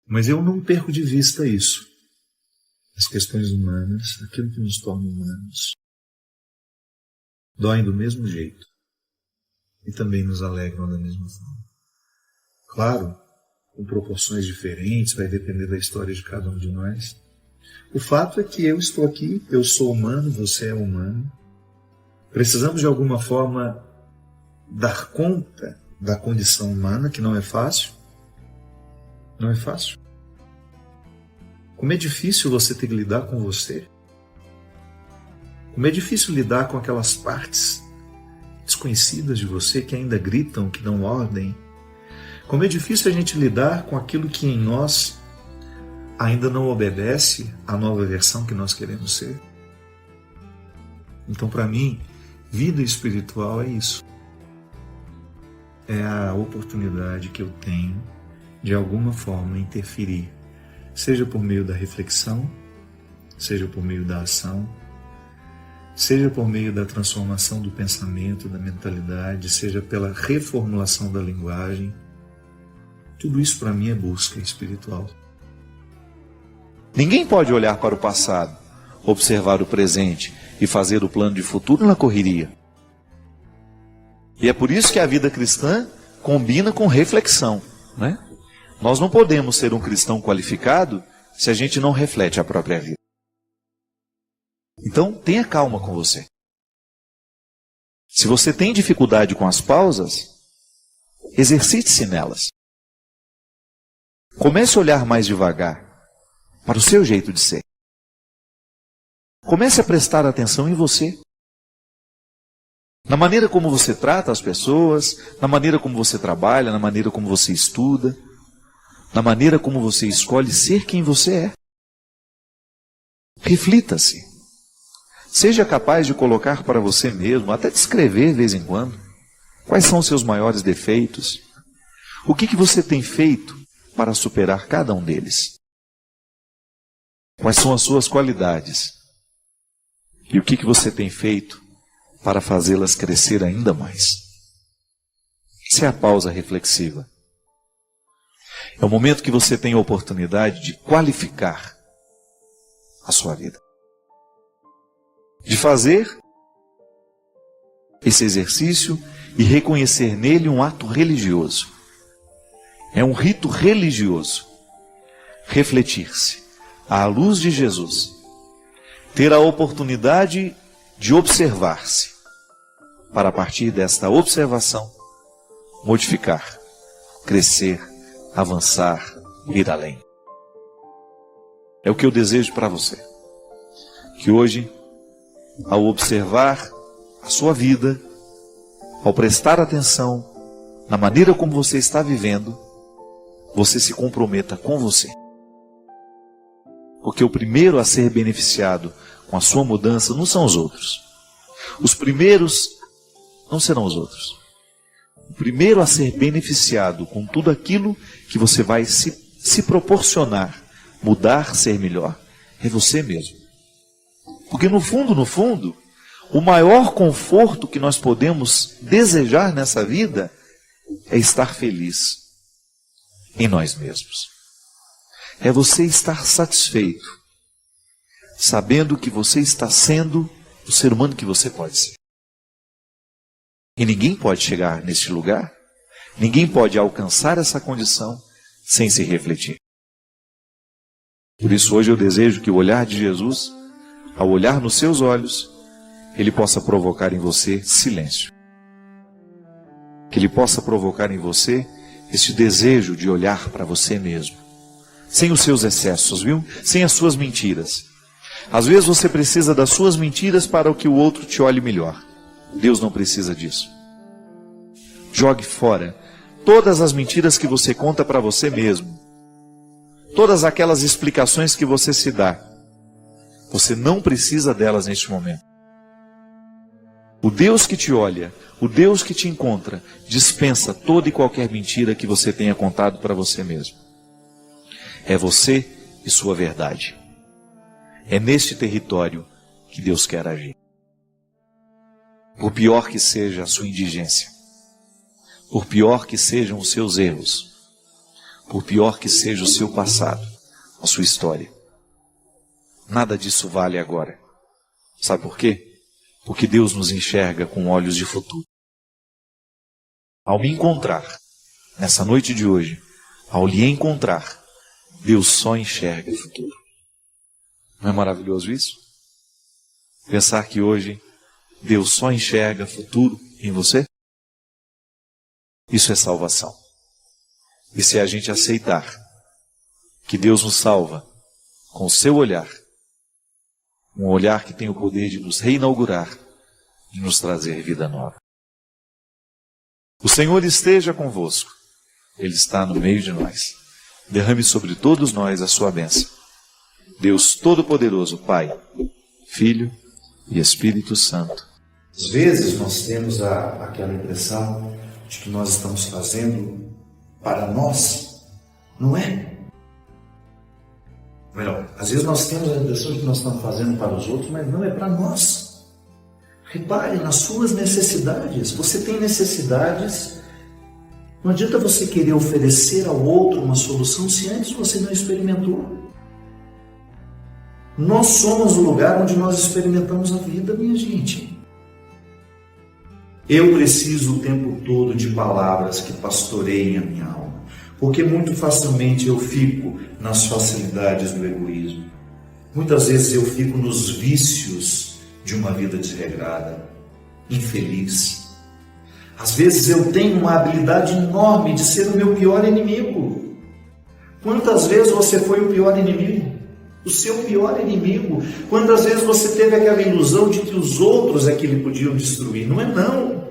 Mas eu não perco de vista isso. As questões humanas, aquilo que nos torna humanos, doem do mesmo jeito e também nos alegram da mesma forma. Claro, com proporções diferentes, vai depender da história de cada um de nós. O fato é que eu estou aqui, eu sou humano, você é humano. Precisamos de alguma forma dar conta da condição humana, que não é fácil. Não é fácil. Como é difícil você ter que lidar com você. Como é difícil lidar com aquelas partes desconhecidas de você que ainda gritam, que dão ordem. Como é difícil a gente lidar com aquilo que em nós ainda não obedece à nova versão que nós queremos ser. Então, para mim, vida espiritual é isso. É a oportunidade que eu tenho de alguma forma interferir, seja por meio da reflexão, seja por meio da ação, seja por meio da transformação do pensamento, da mentalidade, seja pela reformulação da linguagem. Tudo isso para mim é busca espiritual. Ninguém pode olhar para o passado, observar o presente e fazer o plano de futuro na correria. E é por isso que a vida cristã combina com reflexão, né? Nós não podemos ser um cristão qualificado se a gente não reflete a própria vida. Então, tenha calma com você. Se você tem dificuldade com as pausas, exercite-se nelas. Comece a olhar mais devagar para o seu jeito de ser. Comece a prestar atenção em você. Na maneira como você trata as pessoas, na maneira como você trabalha, na maneira como você estuda, na maneira como você escolhe ser quem você é. Reflita-se. Seja capaz de colocar para você mesmo, até descrever de vez em quando, quais são os seus maiores defeitos. O que você tem feito para superar cada um deles? Quais são as suas qualidades? E o que você tem feito para fazê-las crescer ainda mais? Essa é a pausa reflexiva. É o momento que você tem a oportunidade de qualificar a sua vida. De fazer esse exercício e reconhecer nele um ato religioso. É um rito religioso. Refletir-se à luz de Jesus. Ter a oportunidade de observar-se. Para a partir desta observação, modificar, crescer, avançar, ir além. É o que eu desejo para você. Que hoje, ao observar a sua vida, ao prestar atenção na maneira como você está vivendo, você se comprometa com você. Porque o primeiro a ser beneficiado com a sua mudança não são os outros. Os primeiros não serão os outros. O primeiro a ser beneficiado com tudo aquilo que você vai se proporcionar, mudar, ser melhor, é você mesmo. Porque no fundo, o maior conforto que nós podemos desejar nessa vida é estar feliz em nós mesmos. É você estar satisfeito, sabendo que você está sendo o ser humano que você pode ser. E ninguém pode chegar neste lugar, ninguém pode alcançar essa condição sem se refletir. Por isso hoje eu desejo que o olhar de Jesus, ao olhar nos seus olhos, ele possa provocar em você silêncio. Que ele possa provocar em você este desejo de olhar para você mesmo, sem os seus excessos, viu? Sem as suas mentiras. Às vezes você precisa das suas mentiras para que o outro te olhe melhor. Deus não precisa disso. Jogue fora todas as mentiras que você conta para você mesmo. Todas aquelas explicações que você se dá. Você não precisa delas neste momento. O Deus que te olha, o Deus que te encontra, dispensa toda e qualquer mentira que você tenha contado para você mesmo. É você e sua verdade. É neste território que Deus quer agir. Por pior que seja a sua indigência, por pior que sejam os seus erros, por pior que seja o seu passado, a sua história, nada disso vale agora. Sabe por quê? Porque Deus nos enxerga com olhos de futuro. Ao me encontrar, nessa noite de hoje, ao lhe encontrar, Deus só enxerga o futuro. Não é maravilhoso isso? Pensar que hoje Deus só enxerga futuro em você? Isso é salvação. E se a gente aceitar que Deus nos salva com o seu olhar, um olhar que tem o poder de nos reinaugurar, de nos trazer vida nova. O Senhor esteja convosco. Ele está no meio de nós. Derrame sobre todos nós a sua bênção. Deus Todo-Poderoso, Pai, Filho e Espírito Santo. Às vezes nós temos aquela impressão de que nós estamos fazendo para nós. Não é? Melhor, às vezes nós temos a impressão de que nós estamos fazendo para os outros, mas não é para nós. Repare nas suas necessidades. Você tem necessidades. Não adianta você querer oferecer ao outro uma solução se antes você não experimentou. Nós somos o lugar onde nós experimentamos a vida, minha gente. Eu preciso o tempo todo de palavras que pastoreiem a minha alma, porque muito facilmente eu fico nas facilidades do egoísmo. Muitas vezes eu fico nos vícios de uma vida desregrada, infeliz. Às vezes eu tenho uma habilidade enorme de ser o meu pior inimigo. Quantas vezes você foi o pior inimigo? O seu pior inimigo. Quantas vezes você teve aquela ilusão de que os outros é que lhe podiam destruir? Não é não.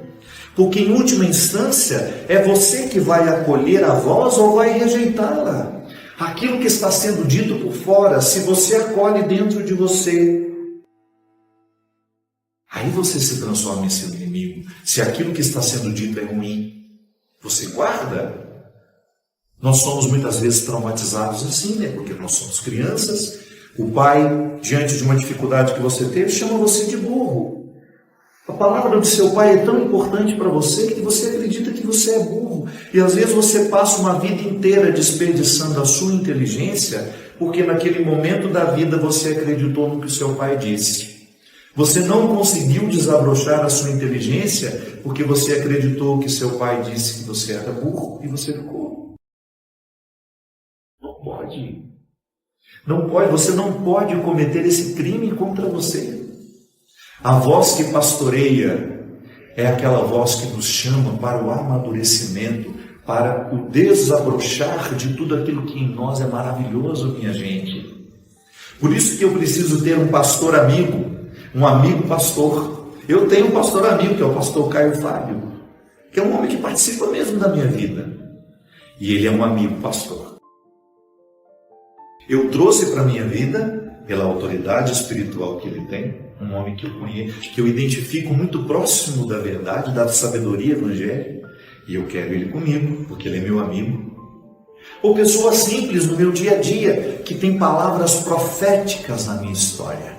Porque em última instância é você que vai acolher a voz ou vai rejeitá-la. Aquilo que está sendo dito por fora, se você acolhe dentro de você, aí você se transforma em seu inimigo. Se aquilo que está sendo dito é ruim, você guarda. Nós somos muitas vezes traumatizados assim, né? Porque nós somos crianças. O pai, diante de uma dificuldade que você teve, chama você de burro. A palavra do seu pai é tão importante para você que você acredita que você é burro. E às vezes você passa uma vida inteira desperdiçando a sua inteligência, porque naquele momento da vida você acreditou no que o seu pai disse. Você não conseguiu desabrochar a sua inteligência porque você acreditou que seu pai disse que você era burro e você ficou. Não pode. Não pode. Você não pode cometer esse crime contra você. A voz que pastoreia é aquela voz que nos chama para o amadurecimento, para o desabrochar de tudo aquilo que em nós é maravilhoso, minha gente. Por isso que eu preciso ter um pastor amigo, um amigo pastor. Eu tenho um pastor amigo, que é o pastor Caio Fábio, que é um homem que participa mesmo da minha vida. E ele é um amigo pastor. Eu trouxe para a minha vida, pela autoridade espiritual que ele tem, um homem que eu conheço, que eu identifico muito próximo da verdade, da sabedoria evangélica, e eu quero ele comigo, porque ele é meu amigo. Ou pessoas simples no meu dia a dia, que tem palavras proféticas na minha história.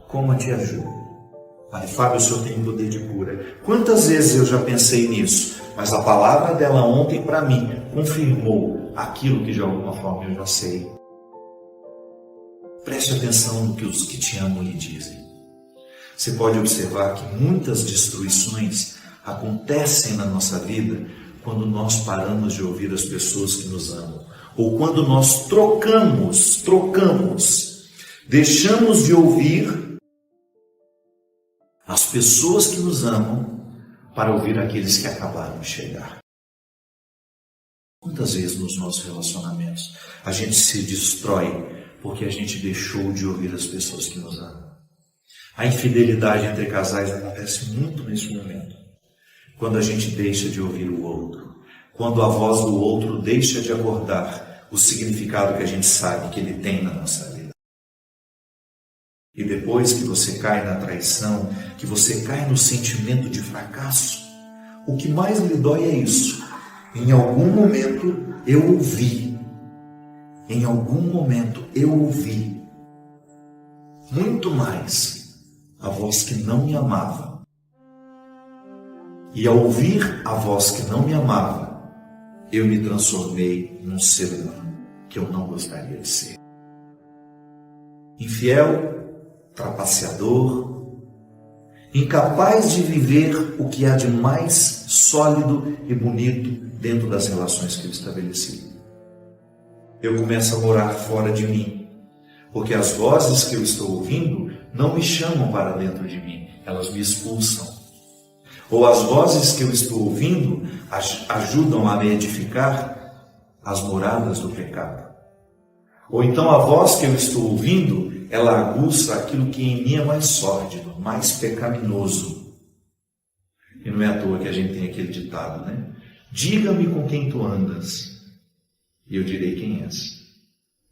como te ajudo? Padre Fábio, o senhor tem poder de cura. Quantas vezes eu já pensei nisso, mas a palavra dela ontem para mim confirmou aquilo que de alguma forma eu já sei. Preste atenção no que os que te amam lhe dizem. Você pode observar que muitas destruições acontecem na nossa vida quando nós paramos de ouvir as pessoas que nos amam, ou quando nós trocamos, deixamos de ouvir as pessoas que nos amam para ouvir aqueles que acabaram de chegar. Quantas vezes nos nossos relacionamentos a gente se destrói porque a gente deixou de ouvir as pessoas que nos amam? A infidelidade entre casais acontece muito nesse momento, quando a gente deixa de ouvir o outro, quando a voz do outro deixa de acordar o significado que a gente sabe que ele tem na nossa vida. E depois que você cai na traição, que você cai no sentimento de fracasso, o que mais lhe dói é isso. Em algum momento eu ouvi. Em algum momento eu ouvi muito mais a voz que não me amava. E ao ouvir a voz que não me amava, eu me transformei num ser humano que eu não gostaria de ser. Infiel, trapaceador, incapaz de viver o que há de mais sólido e bonito dentro das relações que eu estabeleci. Eu começo a morar fora de mim, porque as vozes que eu estou ouvindo não me chamam para dentro de mim, elas me expulsam. Ou as vozes que eu estou ouvindo ajudam a me edificar as moradas do pecado. Ou então a voz que eu estou ouvindo, ela aguça aquilo que em mim é mais sórdido, mais pecaminoso. E não é à toa que a gente tem aquele ditado, né? Diga-me com quem tu andas, e eu direi quem és.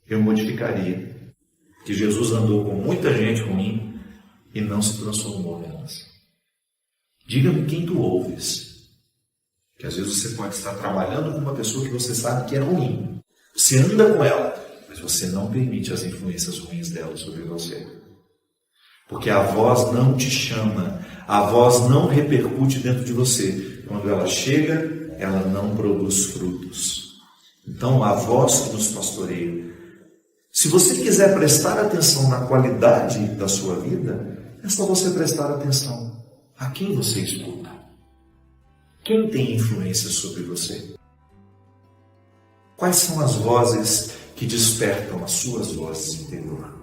Eu modificaria que Jesus andou com muita gente ruim e não se transformou nelas. Diga-me quem tu ouves. Que às vezes você pode estar trabalhando com uma pessoa que você sabe que é ruim. Você anda com ela, mas você não permite as influências ruins dela sobre você. Porque a voz não te chama, a voz não repercute dentro de você. Quando ela chega, ela não produz frutos. Então, a voz que nos pastoreia. Se você quiser prestar atenção na qualidade da sua vida, é só você prestar atenção a quem você escuta. Quem tem influência sobre você? Quais são as vozes que despertam as suas vozes interior?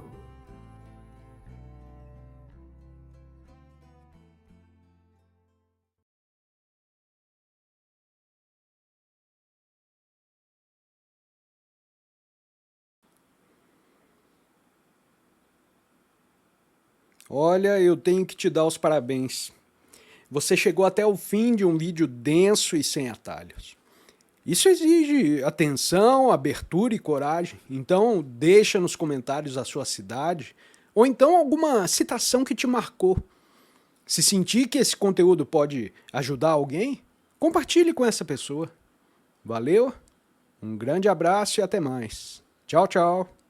Olha, eu tenho que te dar os parabéns. Você chegou até o fim de um vídeo denso e sem atalhos. Isso exige atenção, abertura e coragem. Então, deixa nos comentários a sua cidade ou então alguma citação que te marcou. Se sentir que esse conteúdo pode ajudar alguém, compartilhe com essa pessoa. Valeu, um grande abraço e até mais. Tchau, tchau.